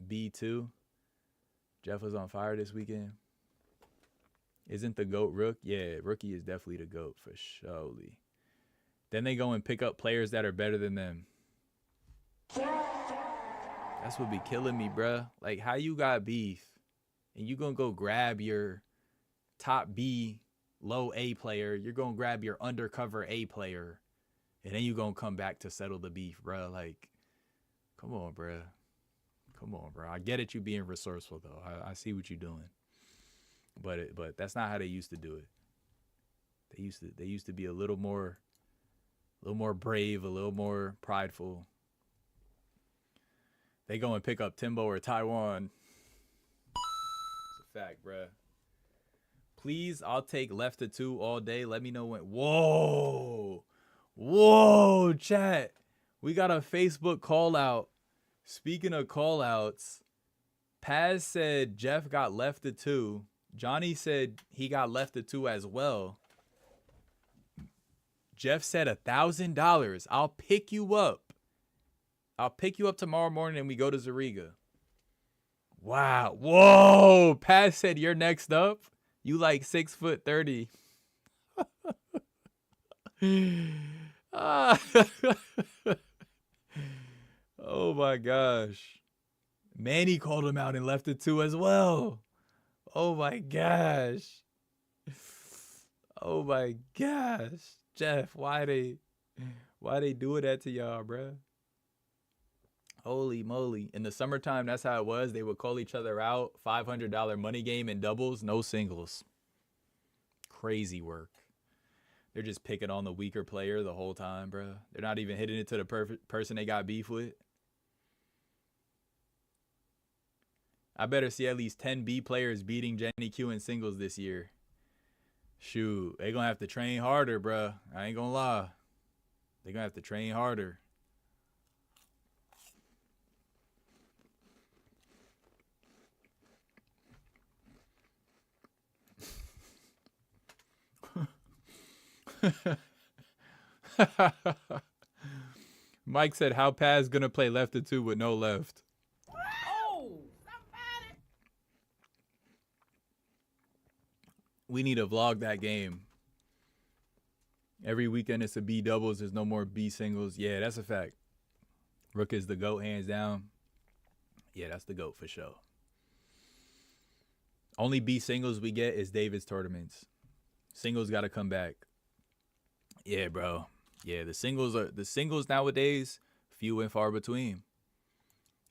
B2. Jeff was on fire this weekend. Isn't the GOAT Rook? Yeah, Rookie is definitely the GOAT for surely. Then they go and pick up players that are better than them. That's what be killing me, bruh. Like, how you got beef and you gonna go grab your top B, low A player. You're gonna grab your undercover A player. And then you gonna come back to settle the beef, bruh. Like, come on, bruh. Come on, bro. I get it, you being resourceful though. I see what you're doing. But that's not how they used to do it. They used to be a little more brave, a little more prideful. They go and pick up Timbo or Taiwan. It's a fact, bruh. Please, I'll take left to 2 all day. Let me know when. Whoa, chat. We got a Facebook call out. Speaking of call outs, Paz said Jeff got left to 2. Johnny said he got left to 2 as well. Jeff said $1,000. I'll pick you up. I'll pick you up tomorrow morning and we go to Zariga. Wow. Whoa. Paz said you're next up. You like 6'30". Oh my gosh. Manny called him out and left it 2 as well. Oh my gosh. Oh my gosh. Jeff, why they doing that to y'all, bruh? Holy moly. In the summertime, that's how it was. They would call each other out. $500 money game in doubles, no singles. Crazy work. They're just picking on the weaker player the whole time, bruh. They're not even hitting it to the perfect person they got beef with. I better see at least 10 B players beating Jenny Q in singles this year. Shoot, they gonna have to train harder, bruh. I ain't gonna lie. They gonna have to train harder. Mike said, how Paz gonna play left to 2 with no left? Oh, somebody. We need to vlog that game. Every weekend it's a B doubles. There's no more B singles. Yeah, that's a fact. Rook is the GOAT, hands down. Yeah, that's the GOAT for sure. Only B singles we get is David's tournaments. Singles got to come back. Yeah, bro. Yeah, the singles nowadays few and far between.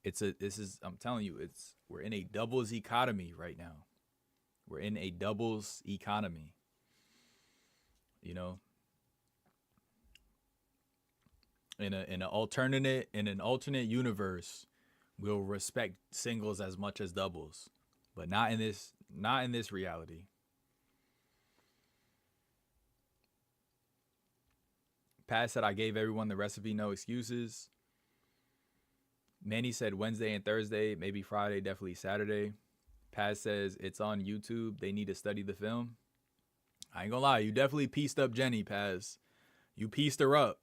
I'm telling you, we're in a doubles economy right now. We're in a doubles economy. You know, in an alternate universe, we'll respect singles as much as doubles, but not in this reality. Pat said I gave everyone the recipe, no excuses. Manny said Wednesday and Thursday, maybe Friday, definitely Saturday. Paz says it's on YouTube. They need to study the film. I ain't gonna lie, you definitely pieced up Jenny, Paz. You pieced her up.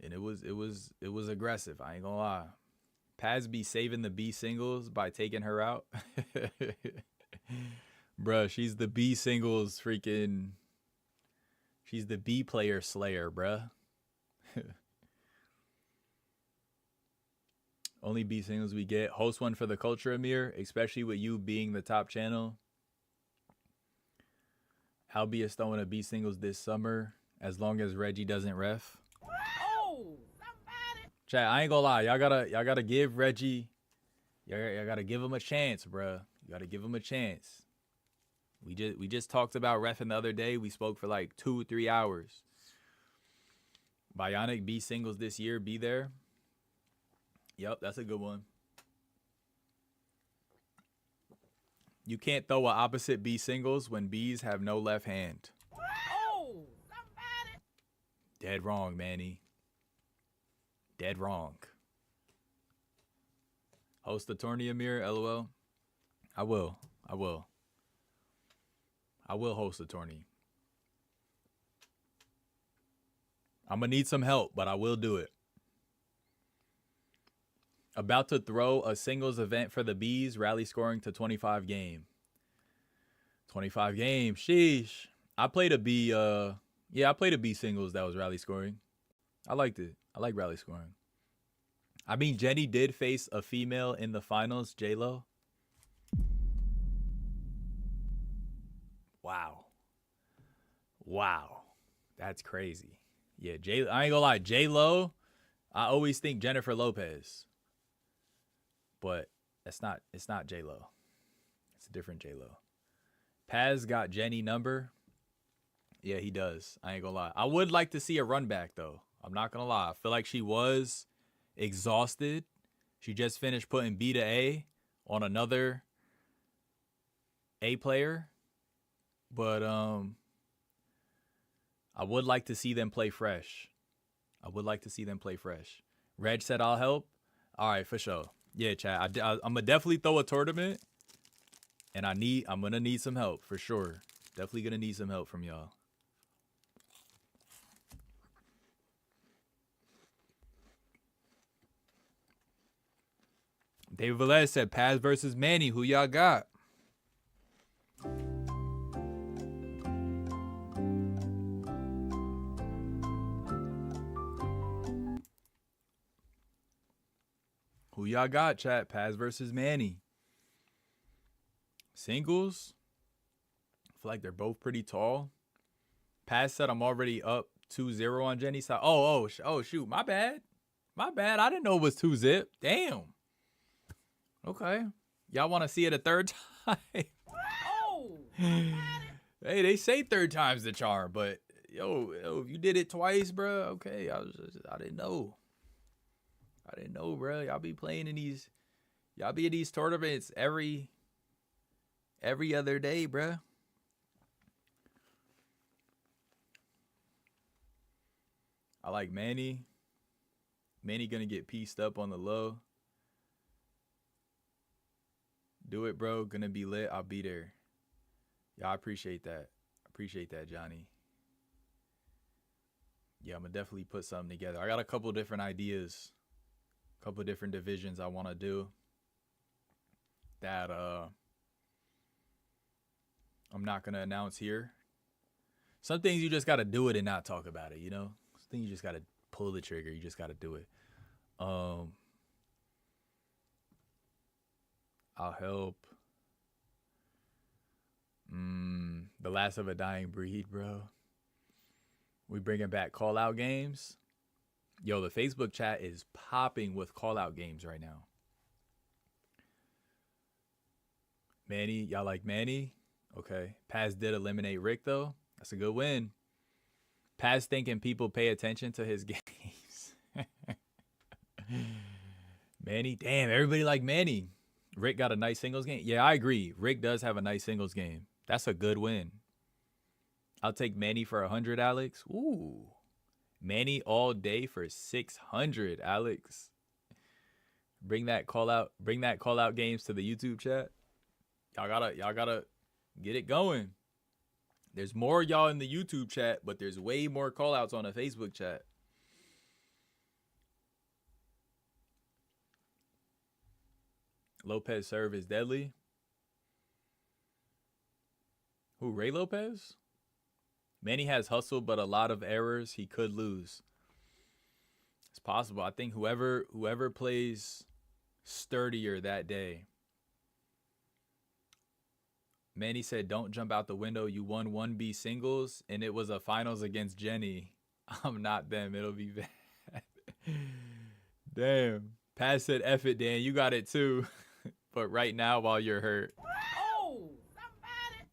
And it was aggressive. I ain't gonna lie. Paz be saving the B singles by taking her out. Bruh, she's the B singles freaking. She's the B player slayer, bruh. Only B singles we get. Host one for the culture, Amir, especially with you being the top channel. I'll be throwing a B singles this summer as long as Reggie doesn't ref. Oh, somebody. Chat, I ain't gonna lie. Y'all gotta give Reggie. Y'all gotta give him a chance, bruh. You gotta give him a chance. We just talked about reffing the other day. We spoke for like 2-3 hours. Bionic B singles this year. Be there. Yep, that's a good one. You can't throw a opposite B singles when Bs have no left hand. Oh, somebody. Dead wrong, Manny. Dead wrong. Host the tourney, Amir? LOL. I will. I will host the tourney. I'm going to need some help, but I will do it. About to throw a singles event for the Bees, rally scoring to 25 game. 25 game, sheesh. I played a B, I played a B singles that was rally scoring. I liked it. I like rally scoring. I mean, Jenny did face a female in the finals, J-Lo. Wow. That's crazy. Yeah, I ain't gonna lie, J-Lo, I always think Jennifer Lopez. But it's not J-Lo. It's a different J-Lo. Paz got Jenny number. Yeah, he does. I ain't gonna lie. I would like to see a run back, though. I'm not gonna lie. I feel like she was exhausted. She just finished putting B to A on another A player. But I would like to see them play fresh. Reg said I'll help. All right, for sure. Yeah, chat. I'm gonna definitely throw a tournament, and I'm gonna need some help for sure. Definitely gonna need some help from y'all. David Velez said Paz versus Manny. Who y'all got? Who y'all got, chat? Paz versus Manny. Singles? I feel like they're both pretty tall. Paz said I'm already up 2-0 on Jenny's side. Oh, shoot. My bad. I didn't know it was 2-0. Damn. Okay. Y'all want to see it a third time? Oh! Hey, they say third time's the charm, but yo, if you did it twice, bro, okay. I didn't know. Bro. Y'all be playing in these tournaments every other day, bro. I like Manny. Manny gonna get pieced up on the low. Do it, bro. Gonna be lit. I'll be there. Yeah, I appreciate that. Johnny. Yeah, I'm gonna definitely put something together. I got a couple different ideas. Couple different divisions I want to do that I'm not going to announce here. Some things you just got to do it and not talk about it, you know? Some things you just got to pull the trigger. You just got to do it. I'll help. The last of a dying breed, bro. We bringing back call out games. Yo, the Facebook chat is popping with call-out games right now. Manny, y'all like Manny? Okay. Paz did eliminate Rick, though. That's a good win. Paz thinking people pay attention to his games. Manny, damn, everybody like Manny. Rick got a nice singles game. Yeah, I agree. Rick does have a nice singles game. That's a good win. I'll take Manny for 100, Alex. Ooh. Manny all day for 600, Alex. Bring that call out games to the YouTube chat. Y'all gotta get it going. There's more y'all in the YouTube chat, but there's way more call outs on the Facebook chat. Lopez serve is deadly. Who, Ray Lopez? Manny has hustle, but a lot of errors. He could lose. It's possible. I think whoever plays sturdier that day. Manny said, don't jump out the window. You won 1B singles, and it was a finals against Jenny. I'm not them. It'll be bad. Damn. Paz said, F it, Dan. You got it, too. But right now, while you're hurt. Oh! Somebody!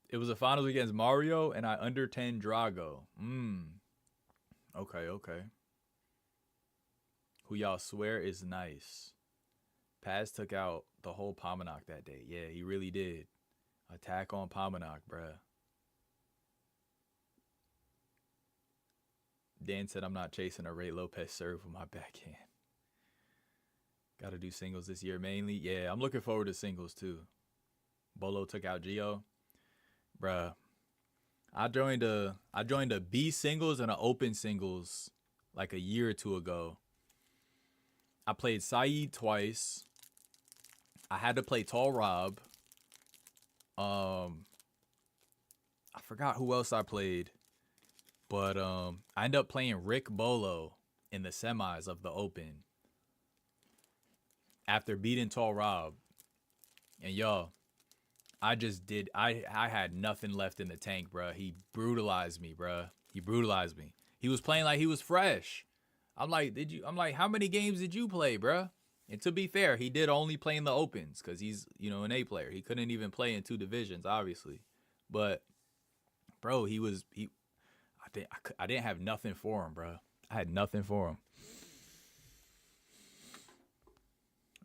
It was a finals against Mario, and I under 10 Drago. Okay. Who y'all swear is nice. Paz took out the whole Pamanok that day. Yeah, he really did. Attack on Pamanok, bruh. Dan said I'm not chasing a Ray Lopez serve with my backhand. Got to do singles this year mainly. Yeah, I'm looking forward to singles too. Bolo took out Gio. Bruh. I joined a B singles and an open singles like a year or two ago. I played Saeed twice. I had to play Tall Rob. I forgot who else I played. But I ended up playing Rick Bolo in the semis of the Open after beating Tall Rob. And y'all, I had nothing left in the tank, bruh. He brutalized me, bruh. He brutalized me. He was playing like he was fresh. I'm like, how many games did you play, bruh? And to be fair, he did only play in the Opens because he's, an A player. He couldn't even play in 2 divisions, obviously. But, bro, I didn't have nothing for him, bro. I had nothing for him.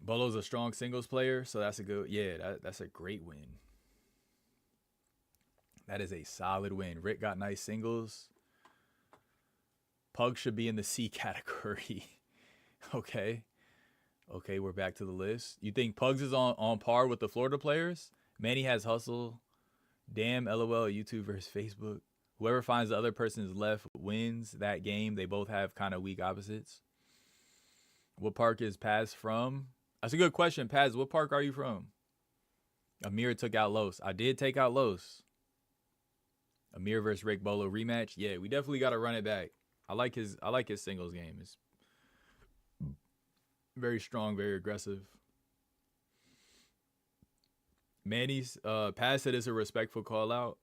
Bolo's a strong singles player, so that's that's a great win. That is a solid win. Rick got nice singles. Pug should be in the C category. Okay, we're back to the list. You think Pugs is on par with the Florida players? Manny has hustle. Damn, LOL, YouTube versus Facebook. Whoever finds the other person's left wins that game. They both have kind of weak opposites. What park is Paz from? That's a good question, Paz. What park are you from? Amir took out Los. I did take out Los. Amir versus Rick Bolo rematch. Yeah, we definitely got to run it back. I like his singles game. It's very strong, very aggressive. Manny's Paz said it's a respectful call out.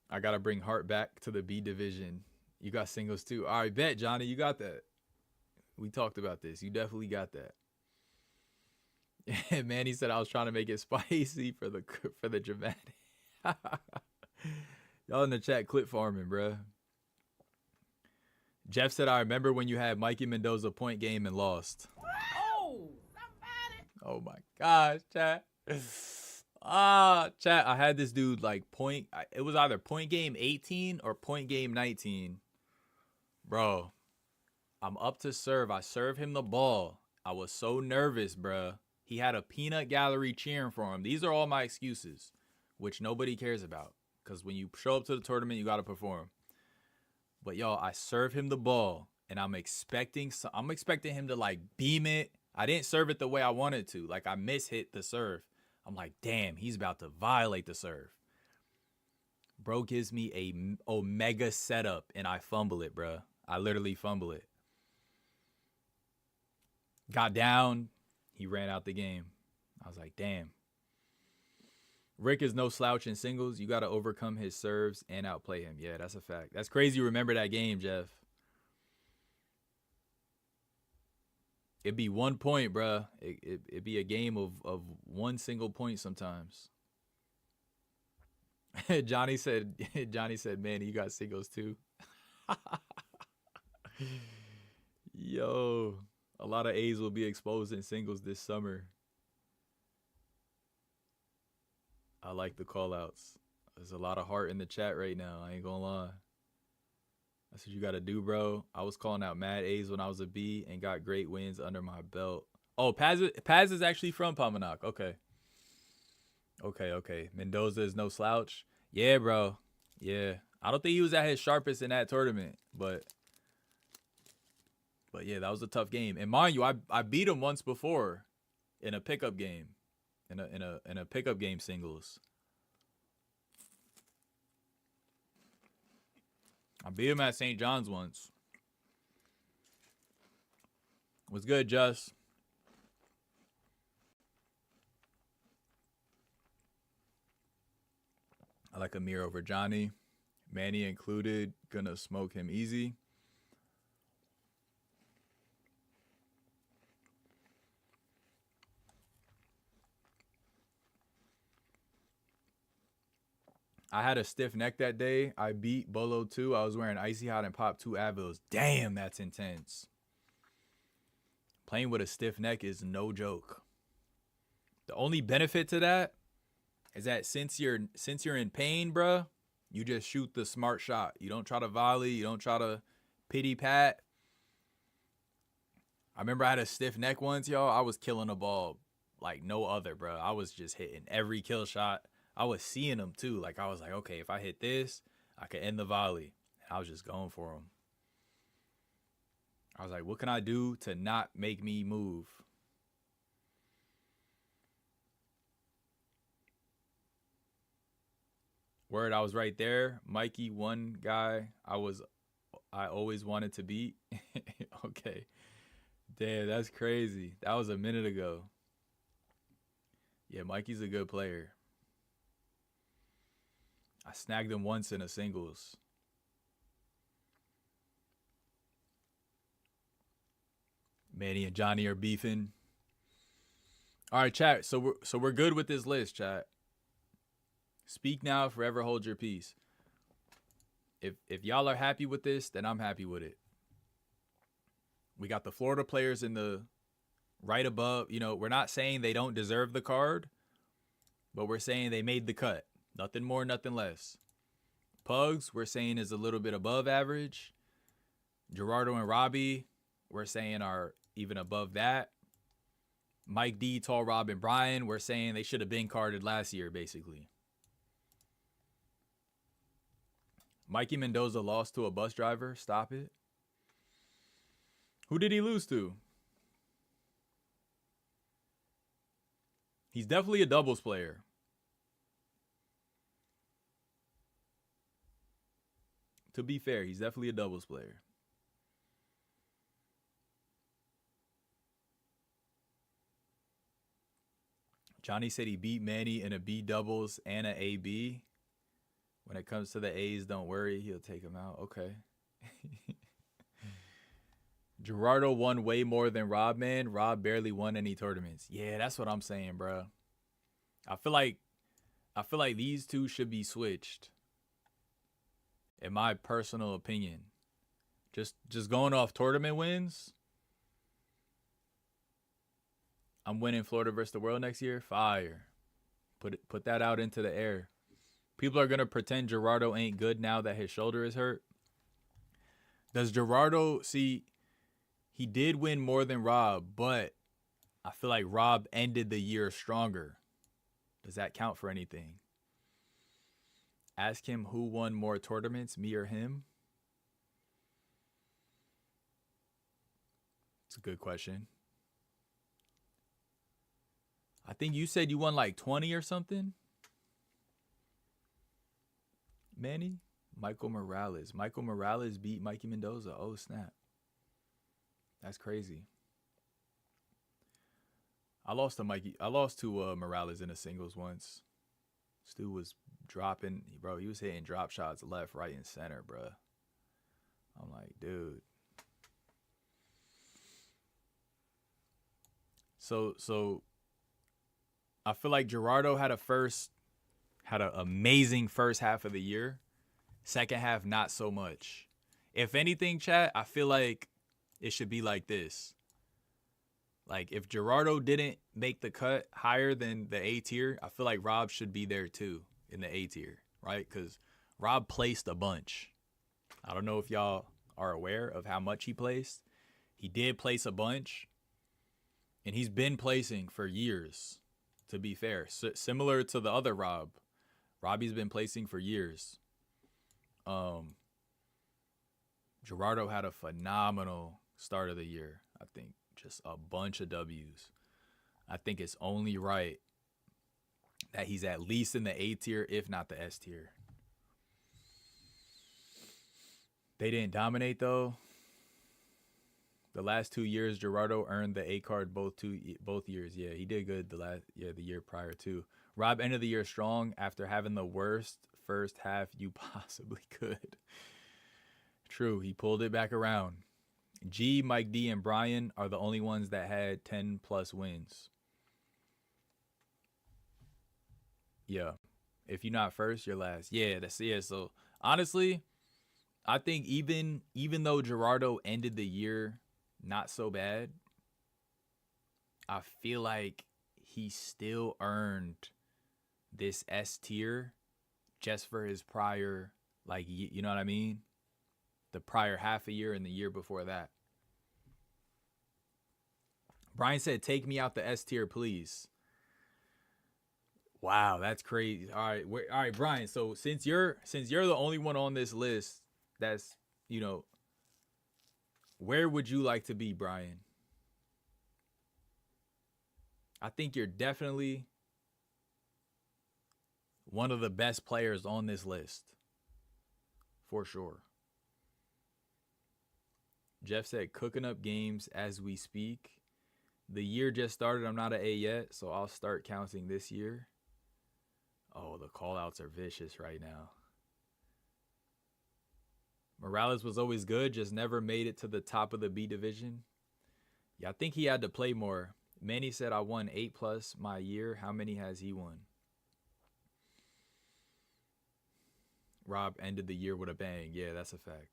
I got to bring Hart back to the B division. You got singles too. All right, bet, Johnny. You got that. We talked about this. You definitely got that. Manny said I was trying to make it spicy for the dramatic. Y'all in the chat clip farming, bruh. Jeff said, I remember when you had Mikey Mendoza point game and lost. Oh, somebody. Oh my gosh, chat. Chat, I had this dude like it was either point game 18 or point game 19. Bro, I'm up to serve. I serve him the ball. I was so nervous, bruh. He had a peanut gallery cheering for him. These are all my excuses, which nobody cares about. Because when you show up to the tournament, you got to perform. But y'all, I serve him the ball, and I'm expecting him to like beam it. I didn't serve it the way I wanted to. Like I mishit the serve. I'm like, damn, he's about to violate the serve. Bro gives me a omega setup, and I fumble it, bro. I literally fumble it. Got down. He ran out the game. I was like, damn. Rick is no slouch in singles. You got to overcome his serves and outplay him. Yeah, that's a fact. That's crazy you remember that game, Jeff. It'd be 1 point, bruh. It'd be a game of one single point sometimes. Johnny said, man, you got singles too. Yo, a lot of A's will be exposed in singles this summer. I like the call outs. There's a lot of heart in the chat right now. I ain't gonna lie. That's what you got to do, bro. I was calling out mad A's when I was a B and got great wins under my belt. Oh, Paz is actually from Pamanok. Okay. Mendoza is no slouch. Yeah, bro. Yeah. I don't think he was at his sharpest in that tournament, but yeah, that was a tough game. And mind you, I beat him once before in a pickup game. In a pickup game singles. I beat him at St. John's once. What's good, Just? I like Amir over Johnny. Manny included. Gonna smoke him easy. I had a stiff neck that day. I beat Bolo too. I was wearing Icy Hot and popped 2 Advils. Damn, that's intense. Playing with a stiff neck is no joke. The only benefit to that is that since you're in pain, bruh, You just shoot the smart shot. You don't try to volley. You don't try to pity pat. I remember I had a stiff neck once, y'all. I was killing the ball like no other, bro. I was just hitting every kill shot. I was seeing them too. Like I was like, okay, if I hit this, I could end the volley. And I was just going for them. I was like, what can I do to not make me move? Word, I was right there. Mikey, one guy I always wanted to beat. Okay. Damn, that's crazy. That was a minute ago. Yeah, Mikey's a good player. I snagged him once in a singles. Manny and Johnny are beefing. All right, chat. So we're good with this list, chat. Speak now, forever hold your peace. If y'all are happy with this, then I'm happy with it. We got the Florida players in the right above. You know, we're not saying they don't deserve the card, but we're saying they made the cut. Nothing more, nothing less. Pugs, we're saying is a little bit above average. Gerardo and Robbie, we're saying are even above that. Mike D, Tall Rob, and Brian, we're saying they should have been carded last year, basically. Mikey Mendoza lost to a bus driver. Stop it. Who did he lose to? He's definitely a doubles player. To be fair, he's definitely a doubles player. Johnny said he beat Manny in a B doubles and an AB. When it comes to the A's, don't worry, he'll take him out. Okay. Gerardo won way more than Rob, man. Rob barely won any tournaments. Yeah, that's what I'm saying, bro. I feel like these two should be switched. In my personal opinion. Just going off tournament wins. I'm winning Florida versus the world next year. Fire. Put that out into the air. People are going to pretend Gerardo ain't good now that his shoulder is hurt. Does Gerardo, see, he did win more than Rob, but I feel like Rob ended the year stronger. Does that count for anything? Ask him who won more tournaments, me or him. It's a good question. I think you said you won like 20 or something. Manny? Michael Morales. Michael Morales beat Mikey Mendoza. Oh, snap. That's crazy. I lost to Morales in a singles once. Stu was dropping, bro. He was hitting drop shots left, right, and center, bro. I'm like, dude. So I feel like Gerardo had an amazing first half of the year. Second half, not so much. If anything, chat, I feel like it should be like this. Like, if Gerardo didn't make the cut higher than the A tier, I feel like Rob should be there too in the A tier, right? Because Rob placed a bunch. I don't know if y'all are aware of how much he placed. He did place a bunch, and he's been placing for years, to be fair. Similar to the other Rob. Robbie's been placing for years. Gerardo had a phenomenal start of the year, I think. Just a bunch of W's. I think it's only right that he's at least in the A tier, if not the S tier. They didn't dominate, though. The last 2 years, Gerardo earned the A card both years. Yeah, he did good the year prior too. Rob ended the year strong after having the worst first half you possibly could. True, he pulled it back around. G, Mike D, and Brian are the only ones that had 10 plus wins. Yeah. If you're not first, you're last. Yeah, so honestly, I think even though Gerardo ended the year not so bad, I feel like he still earned this S tier just for his prior, like, you know what I mean? The prior half a year and the year before that. Brian said, take me out the S tier, please. Wow, that's crazy. All right, Brian. So since you're the only one on this list that's, where would you like to be, Brian? I think you're definitely one of the best players on this list. For sure. Jeff said, cooking up games as we speak. The year just started. I'm not an A yet, so I'll start counting this year. Oh, the call-outs are vicious right now. Morales was always good, just never made it to the top of the B division. Yeah, I think he had to play more. Manny said, I won 8+ my year. How many has he won? Rob ended the year with a bang. Yeah, that's a fact.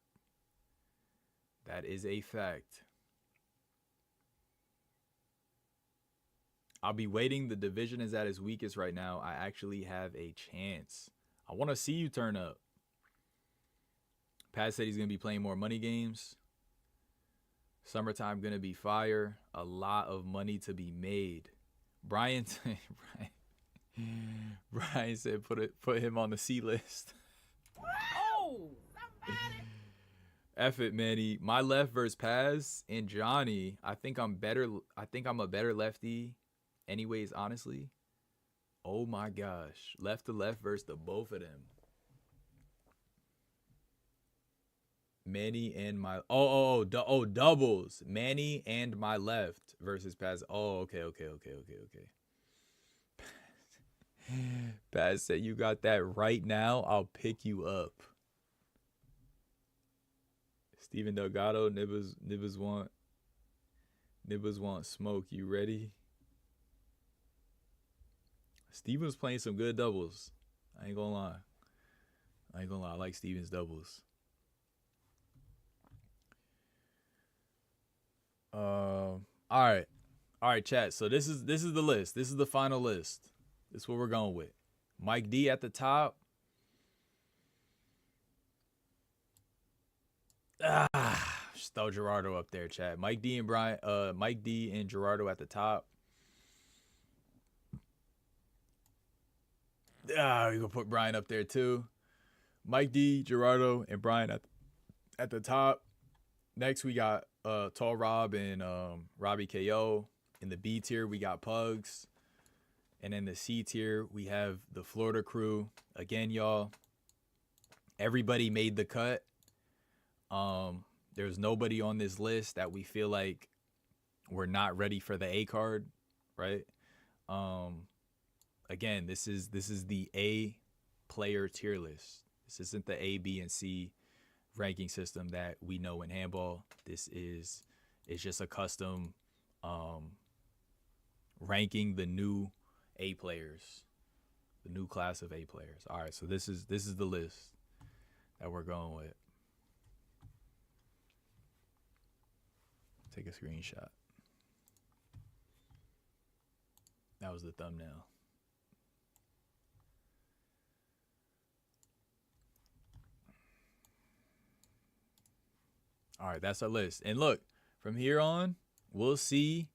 That is a fact. I'll be waiting. The division is at its weakest right now. I actually have a chance. I want to see you turn up. Pat said he's going to be playing more money games. Summertime going to be fire. A lot of money to be made. Brian said put him on the C list. Oh, somebody. F it, Manny. My left versus Paz and Johnny. I think I'm a better lefty. Anyways, honestly. Oh my gosh. Left to left versus the both of them. Manny and my doubles. Manny and my left versus Paz. Oh, okay. Paz said, you got that right now. I'll pick you up. Steven Delgado, Nibbles want smoke. You ready? Steven's playing some good doubles. I ain't gonna lie. I like Steven's doubles. All right, chat. So this is the list. This is the final list. This is what we're going with. Mike D at the top. Just throw Gerardo up there, chat. Mike D and Gerardo at the top. We gonna put Brian up there too. Mike D, Gerardo, and Brian at the top. Next we got Tall Rob and Robbie KO. In the B tier we got Pugs. And in the C tier we have the Florida crew. Again, y'all, everybody made the cut. There's nobody on this list that we feel like we're not ready for the A card, right? Again, this is the A player tier list. This isn't the A, B, and C ranking system that we know in handball. It's just a custom ranking the new A players, the new class of A players. All right, so this is the list that we're going with. Take a screenshot. That was the thumbnail. All right, that's our list. And look, from here on, we'll see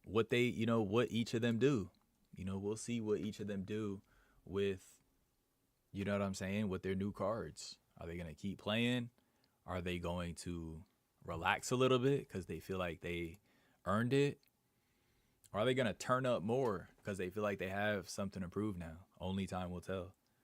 what what each of them do. We'll see what each of them do with, you know what I'm saying, with their new cards. Are they going to keep playing? Are they going to relax a little bit because they feel like they earned it? Or are they going to turn up more because they feel like they have something to prove now? Only time will tell.